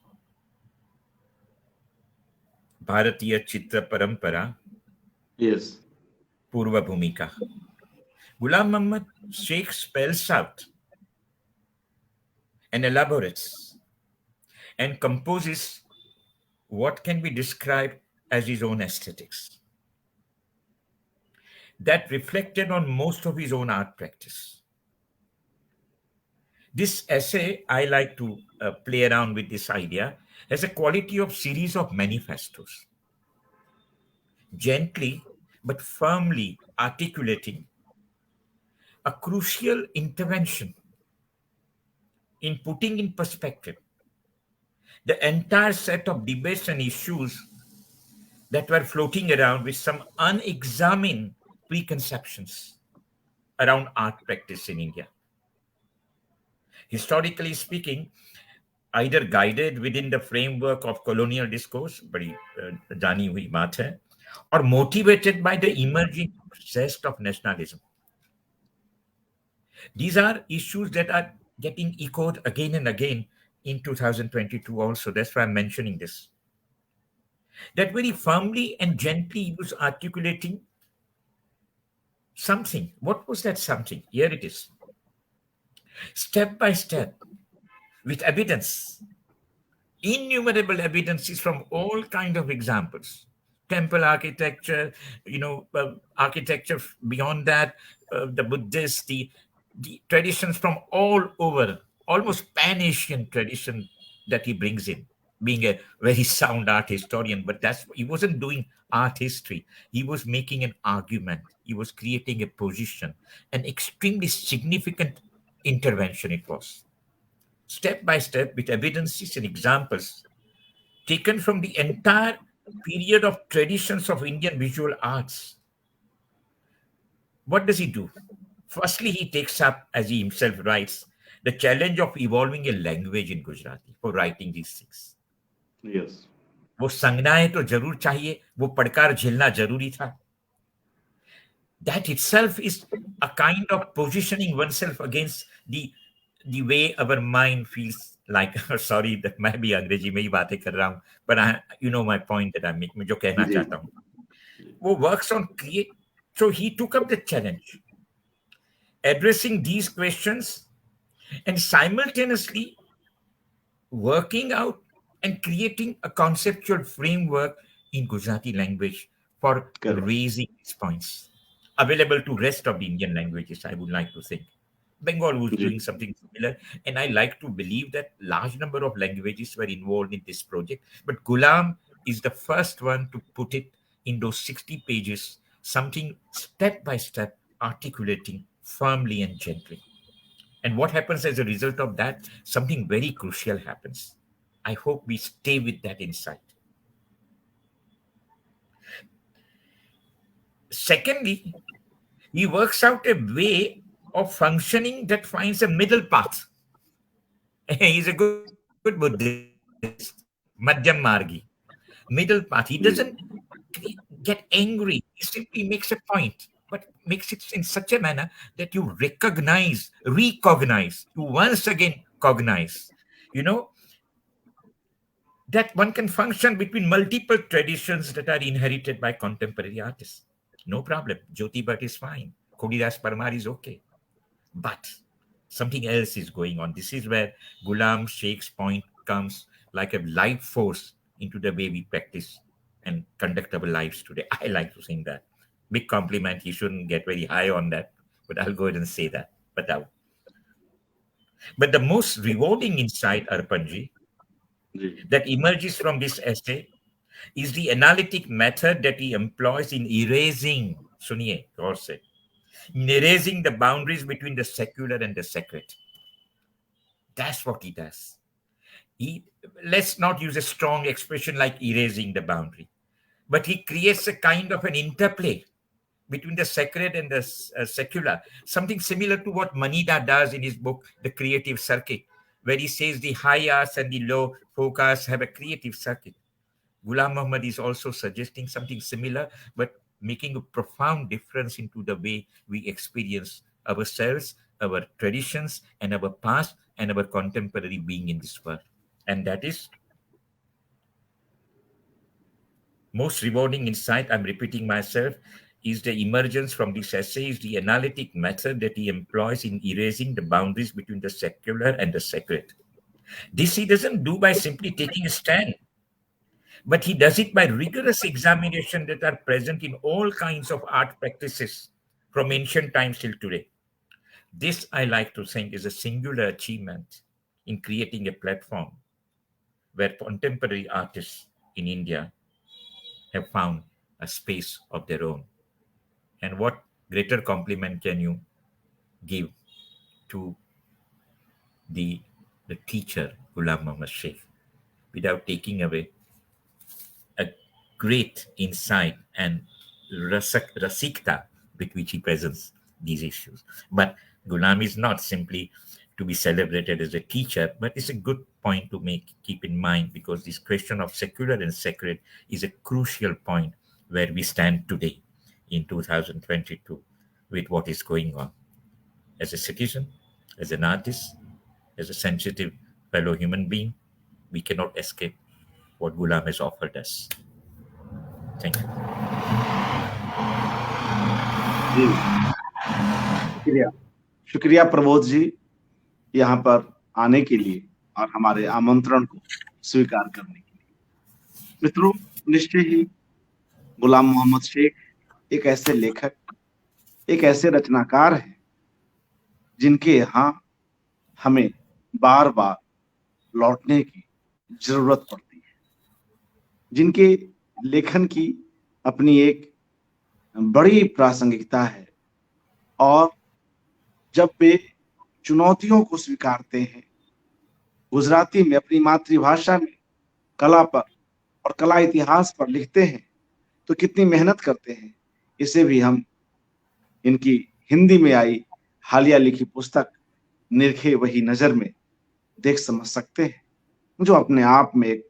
भारतीय चित्र परंपरा, yes, पूर्व भूमिका, Ghulam Muhammad Sheikh spells out and elaborates and composes what can be described as his own aesthetics that reflected on most of his own art practice. This essay, I like to play around with this idea, has a quality of series of manifestos, gently but firmly articulating a crucial intervention in putting in perspective the entire set of debates and issues that were floating around with some unexamined preconceptions around art practice in India. Historically speaking, either guided within the framework of colonial discourse, बड़ी जानी हुई बात है, or motivated by the emerging zest of nationalism. These are issues that are getting echoed again and again in 2022 also. That's why I'm mentioning this. That very firmly and gently he was articulating something. What was that something? Here it is. Step by step, with evidence, innumerable evidences from all kinds of examples. Temple architecture, architecture beyond that, the Buddhist, the traditions from all over, almost pan-Asian tradition that he brings in. being a very sound art historian, but he wasn't doing art history. He was making an argument. He was creating a position, an extremely significant intervention it was. Step by step, with evidences and examples taken from the entire period of traditions of Indian visual arts. What does he do? Firstly, he takes up, as he himself writes, the challenge of evolving a language in Gujarati for writing these things. Yes. वो संज्ञाएं तो जरूर चाहिए, वो पड़कार झेलना जरूरी था. That itself is a kind of positioning oneself against the way our mind feels like. Sorry that मैं भी अंग्रेजी में ही बातें कर रहा हूँ, but you know my point that I'm making, मैं जो कहना चाहता हूँ. वो works on create. So he took up the challenge, addressing these questions and simultaneously working out and creating a conceptual framework in Gujarati language for raising these points, available to rest of the Indian languages, I would like to think. Bengal was doing something similar, and I like to believe that large number of languages were involved in this project, but Ghulam is the first one to put it in those 60 pages, something step by step, articulating firmly and gently. And what happens as a result of that? Something very crucial happens. I hope we stay with that insight. Secondly, he works out a way of functioning that finds a middle path. He's a good Buddhist, Madhyam Margi, middle path. He doesn't get angry. He simply makes a point, but makes it in such a manner that you recognize, you once again cognize, that one can function between multiple traditions that are inherited by contemporary artists. No problem. Jyoti Bhatt is fine. Khodidas Parmar is okay. But something else is going on. This is where Ghulam Sheikh's point comes like a life force into the way we practice and conduct our lives today. I like to think that. Big compliment. He shouldn't get very high on that, but I'll go ahead and say that. But the most rewarding insight, Arpanji, that emerges from this essay is the analytic method that he employs in erasing, suniye, gaur se, in erasing the boundaries between the secular and the sacred. That's what he does. Let's not use a strong expression like erasing the boundary, but he creates a kind of an interplay between the sacred and the secular, something similar to what Manida does in his book, The Creative Circuit, where he says the high arts and the low folk arts have a creative circuit. Ghulam Muhammad is also suggesting something similar, but making a profound difference into the way we experience ourselves, our traditions, and our past, and our contemporary being in this world. And that is most rewarding insight, I'm repeating myself, is the emergence from this essay is the analytic method that he employs in erasing the boundaries between the secular and the sacred. This he doesn't do by simply taking a stand, but he does it by rigorous examination that are present in all kinds of art practices from ancient times till today. This, I like to think, is a singular achievement in creating a platform where contemporary artists in India have found a space of their own. And what greater compliment can you give to the teacher, Ghulam Muhammad Sheikh, without taking away a great insight and rasikta with which he presents these issues. But Ghulam is not simply to be celebrated as a teacher, but it's a good point to keep in mind, because this question of secular and sacred is a crucial point where we stand today in 2022 with what is going on. As a citizen, as an artist, as a sensitive fellow human being, we cannot escape what Ghulam has offered us. Thank you. शुक्रिया प्रबोध जी, यहाँ पर आने के लिए और हमारे आमंत्रण को स्वीकार करने के लिए। मित्रों, निश्चय ही गुलाम मोहम्मद शेख एक ऐसे लेखक, एक ऐसे रचनाकार हैं जिनके यहाँ हमें बार बार लौटने की जरूरत पड़ती है। जिनके लेखन की अपनी एक बड़ी प्रासंगिकता है, और जब वे चुनौतियों को स्वीकारते हैं, गुजराती में अपनी मातृभाषा में कला पर और कला इतिहास पर लिखते हैं, तो कितनी मेहनत करते हैं, इसे भी हम इनकी हिंदी में आई हालिया लिखी पुस्तक निरखे वही नजर में देख समझ सकते हैं, जो अपने आप में एक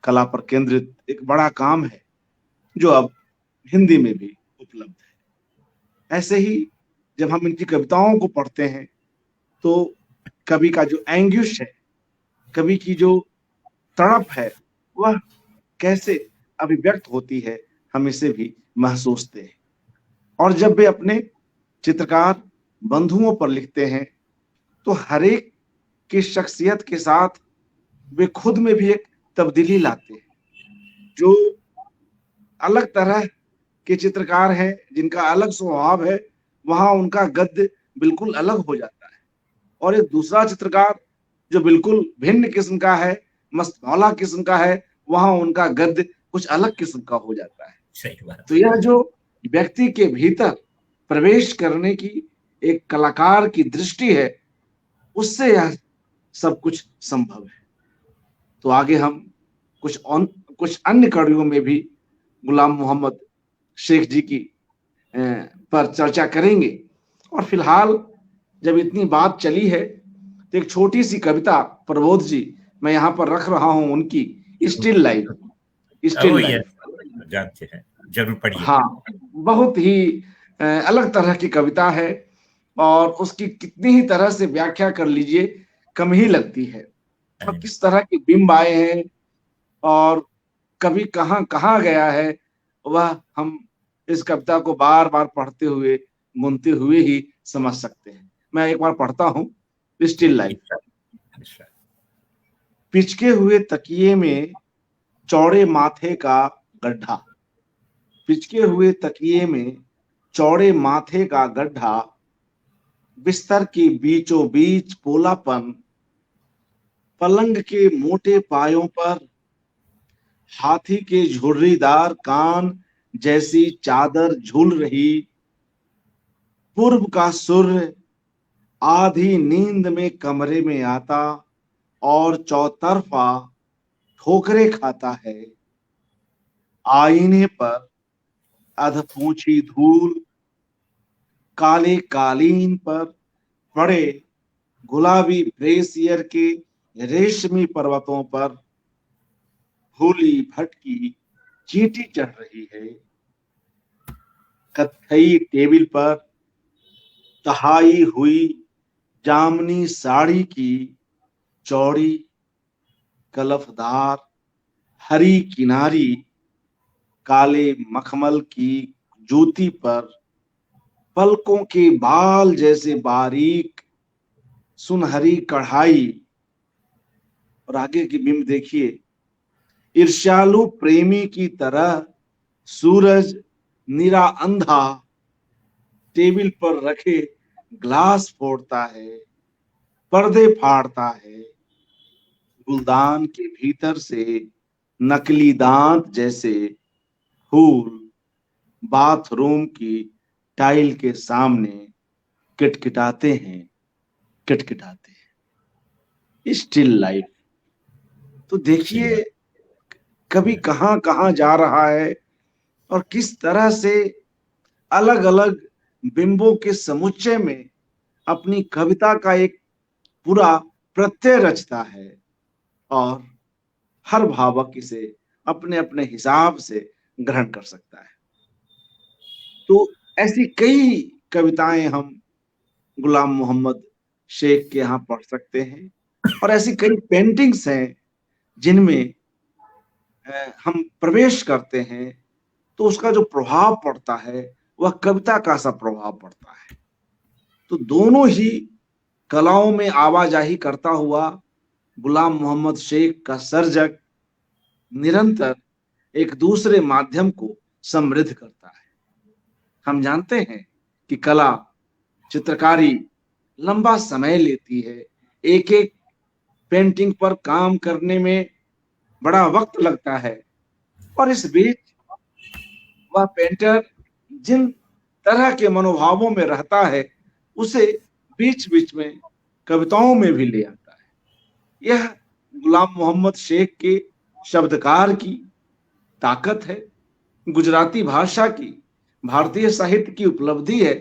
कला पर केंद्रित एक बड़ा काम है, जो अब हिंदी में भी उपलब्ध है। ऐसे ही जब हम इनकी कविताओं को पढ़ते हैं, तो कवि का जो एंग्यूश है, कवि की जो तड़प है, वह कैसे अभिव्यक्त होती है, हम इसे भी महसूसते हैं। और जब वे अपने चित्रकार बंधुओं पर लिखते हैं, तो हर एक की शख्सियत के साथ वे खुद में भी एक तब्दीली लाते हैं। जो अलग तरह के चित्रकार हैं, जिनका अलग स्वभाव है, वहां उनका गद्य बिल्कुल अलग हो जाता है। और एक दूसरा चित्रकार जो बिल्कुल भिन्न किस्म का है, मस्तमौला किस्म का है, वहां उनका गद्य कुछ अलग किस्म का हो जाता है। सही बात। तो यह जो व्यक्ति के भीतर प्रवेश करने की एक कलाकार की दृष्टि है, उससे यह सब कुछ संभव है। तो आगे हम कुछ अन्य कड़ियों में भी गुलाम मोहम्मद शेख जी की पर चर्चा करेंगे। और फिलहाल जब इतनी बात चली है, तो एक छोटी सी कविता प्रबोध जी मैं यहाँ पर रख रहा हूँ, उनकी स्टिल लाइफ। स्टिल लाइफ जानते हैं, जरूर पढ़िए। हाँ, बहुत ही अलग तरह की कविता है, और उसकी कितनी ही तरह से व्याख्या कर लीजिए, कम ही लगती है। और किस तरह के बिंब आए हैं, और कभी कहाँ कहाँ गया है, वह हम इस कविता को बार बार पढ़ते हुए, गुनते हुए ही समझ सकते हैं। मैं एक बार पढ़ता हूँ। Still life. पिचके हुए तकिए में चौड़े माथे का गड्ढा, पिचके हुए तकिए में चौड़े माथे का गड्ढा, बिस्तर के बीचों बीच पोलापन, पलंग के मोटे पायों पर हाथी के झुर्रीदार कान जैसी चादर झूल रही, पूर्व का सूर्य आधी नींद में कमरे में आता और चौतरफा ठोकरे खाता है। आईने पर अधपूंछी धूल, काले कालीन पर पड़े गुलाबी ब्रेसियर के रेशमी पर्वतों पर भूली भटकी चींटी चढ़ रही है। कत्थई टेबल पर तहाई हुई जामनी साड़ी की चौड़ी कलफदार हरी किनारी, काले मखमल की जूती पर पलकों के बाल जैसे बारीक सुनहरी कढ़ाई। और आगे की बिंब देखिए, ईर्ष्यालु प्रेमी की तरह सूरज निरा अंधा टेबल पर रखे ग्लास फोड़ता है, पर्दे फाड़ता है। गुलदान के भीतर से नकली दांत जैसे फूल बाथरूम की टाइल के सामने किटकिटाते हैं, किटकिटाते हैं। Still life. तो देखिए कभी कहां कहां जा रहा है, और किस तरह से अलग अलग बिंबों के समुच्चय में अपनी कविता का एक पूरा प्रत्यय रचता है, और हर भावक इसे अपने अपने हिसाब से ग्रहण कर सकता है। तो ऐसी कई कविताएं हम गुलाम मोहम्मद शेख के यहाँ पढ़ सकते हैं, और ऐसी कई पेंटिंग्स हैं जिनमें हम प्रवेश करते हैं, तो उसका जो प्रभाव पड़ता है वह कविता का सा प्रभाव पड़ता है। तो दोनों ही कलाओं में आवाजाही करता हुआ गुलाम मोहम्मद शेख का सर्जक निरंतर एक दूसरे माध्यम को समृद्ध करता है। हम जानते हैं कि कला चित्रकारी लंबा समय लेती है, एक एक पेंटिंग पर काम करने में बड़ा वक्त लगता है, और इस बीच वह पेंटर जिन तरह के मनोभावों में रहता है उसे बीच बीच में कविताओं में भी ले आता है। यह गुलाम मोहम्मद शेख के शब्दकार की ताकत है, गुजराती भाषा की, भारतीय साहित्य की उपलब्धि है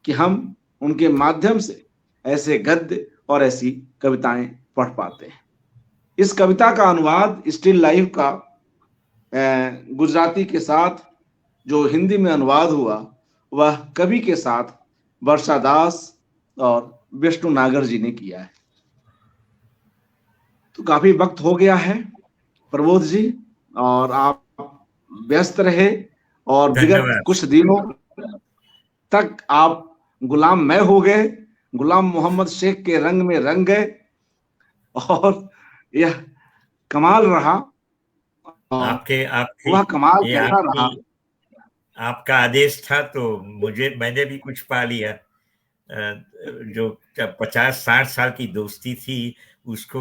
कि हम उनके माध्यम से ऐसे गद्य और ऐसी कविताएं पढ़ पाते हैं। इस कविता का अनुवाद स्टिल लाइफ का गुजराती के साथ जो हिंदी में अनुवाद हुआ वह कवि के साथ वर्षा दास और विष्णु नागर जी ने किया है। तो काफी वक्त हो गया है प्रबोध जी, और आप व्यस्त रहे और विगत कुछ दिनों तक आप गुलाम मैं हो गए, गुलाम मोहम्मद शेख के रंग में रंग गए और यह कमाल रहा। आपके वह कमाल कैसा रहा? आपका आदेश था तो मैंने भी कुछ पा लिया। जो 50-60 साल की दोस्ती थी उसको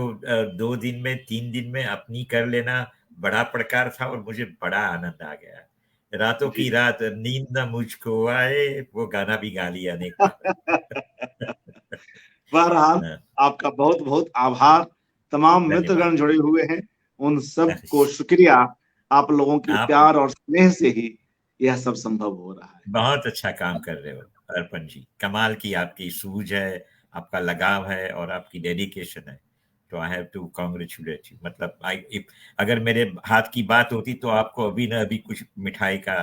2 दिन में 3 दिन में अपनी कर लेना बड़ा प्रकार था और मुझे बड़ा आनंद आ गया। रातों की रात नींद न मुझको आए, वो गाना भी गा लिया अनेक बार। बहरहाल आपका बहुत बहुत आभार। तमाम मित्रगण जुड़े हुए हैं, उन सब को शुक्रिया। आप लोगों के प्यार और स्नेह से ही यह सब संभव हो रहा है। बहुत अच्छा काम कर रहे हो अर्पण जी, कमाल की आपकी सूझ है, आपका लगाव है और आपकी डेडिकेशन है। तो I have to congratulate you. मतलब अगर मेरे हाथ की बात होती तो आपको अभी न अभी कुछ मिठाई का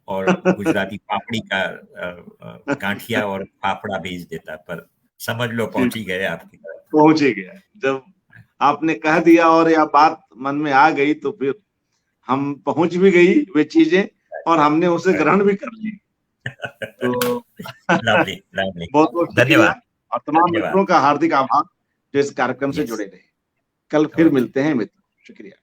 और गुजराती पापड़ी का गांठिया और पापड़ा भेज देता, पर समझ लो पहुंच ही गए आपकी तरफ। पहुंच ही गया। जब आपने कह दिया और यह बात मन में आ गई तो फिर हम पहुंच भी गई वे चीजें और हमने उसे ग्रहण भी कर ली। तो लवली लवली, बहुत बहुत धन्यवाद और तमाम मित्रों का हार्दिक आभार जो इस कार्यक्रम से जुड़े रहे। कल फिर मिलते हैं मित्र, शुक्रिया।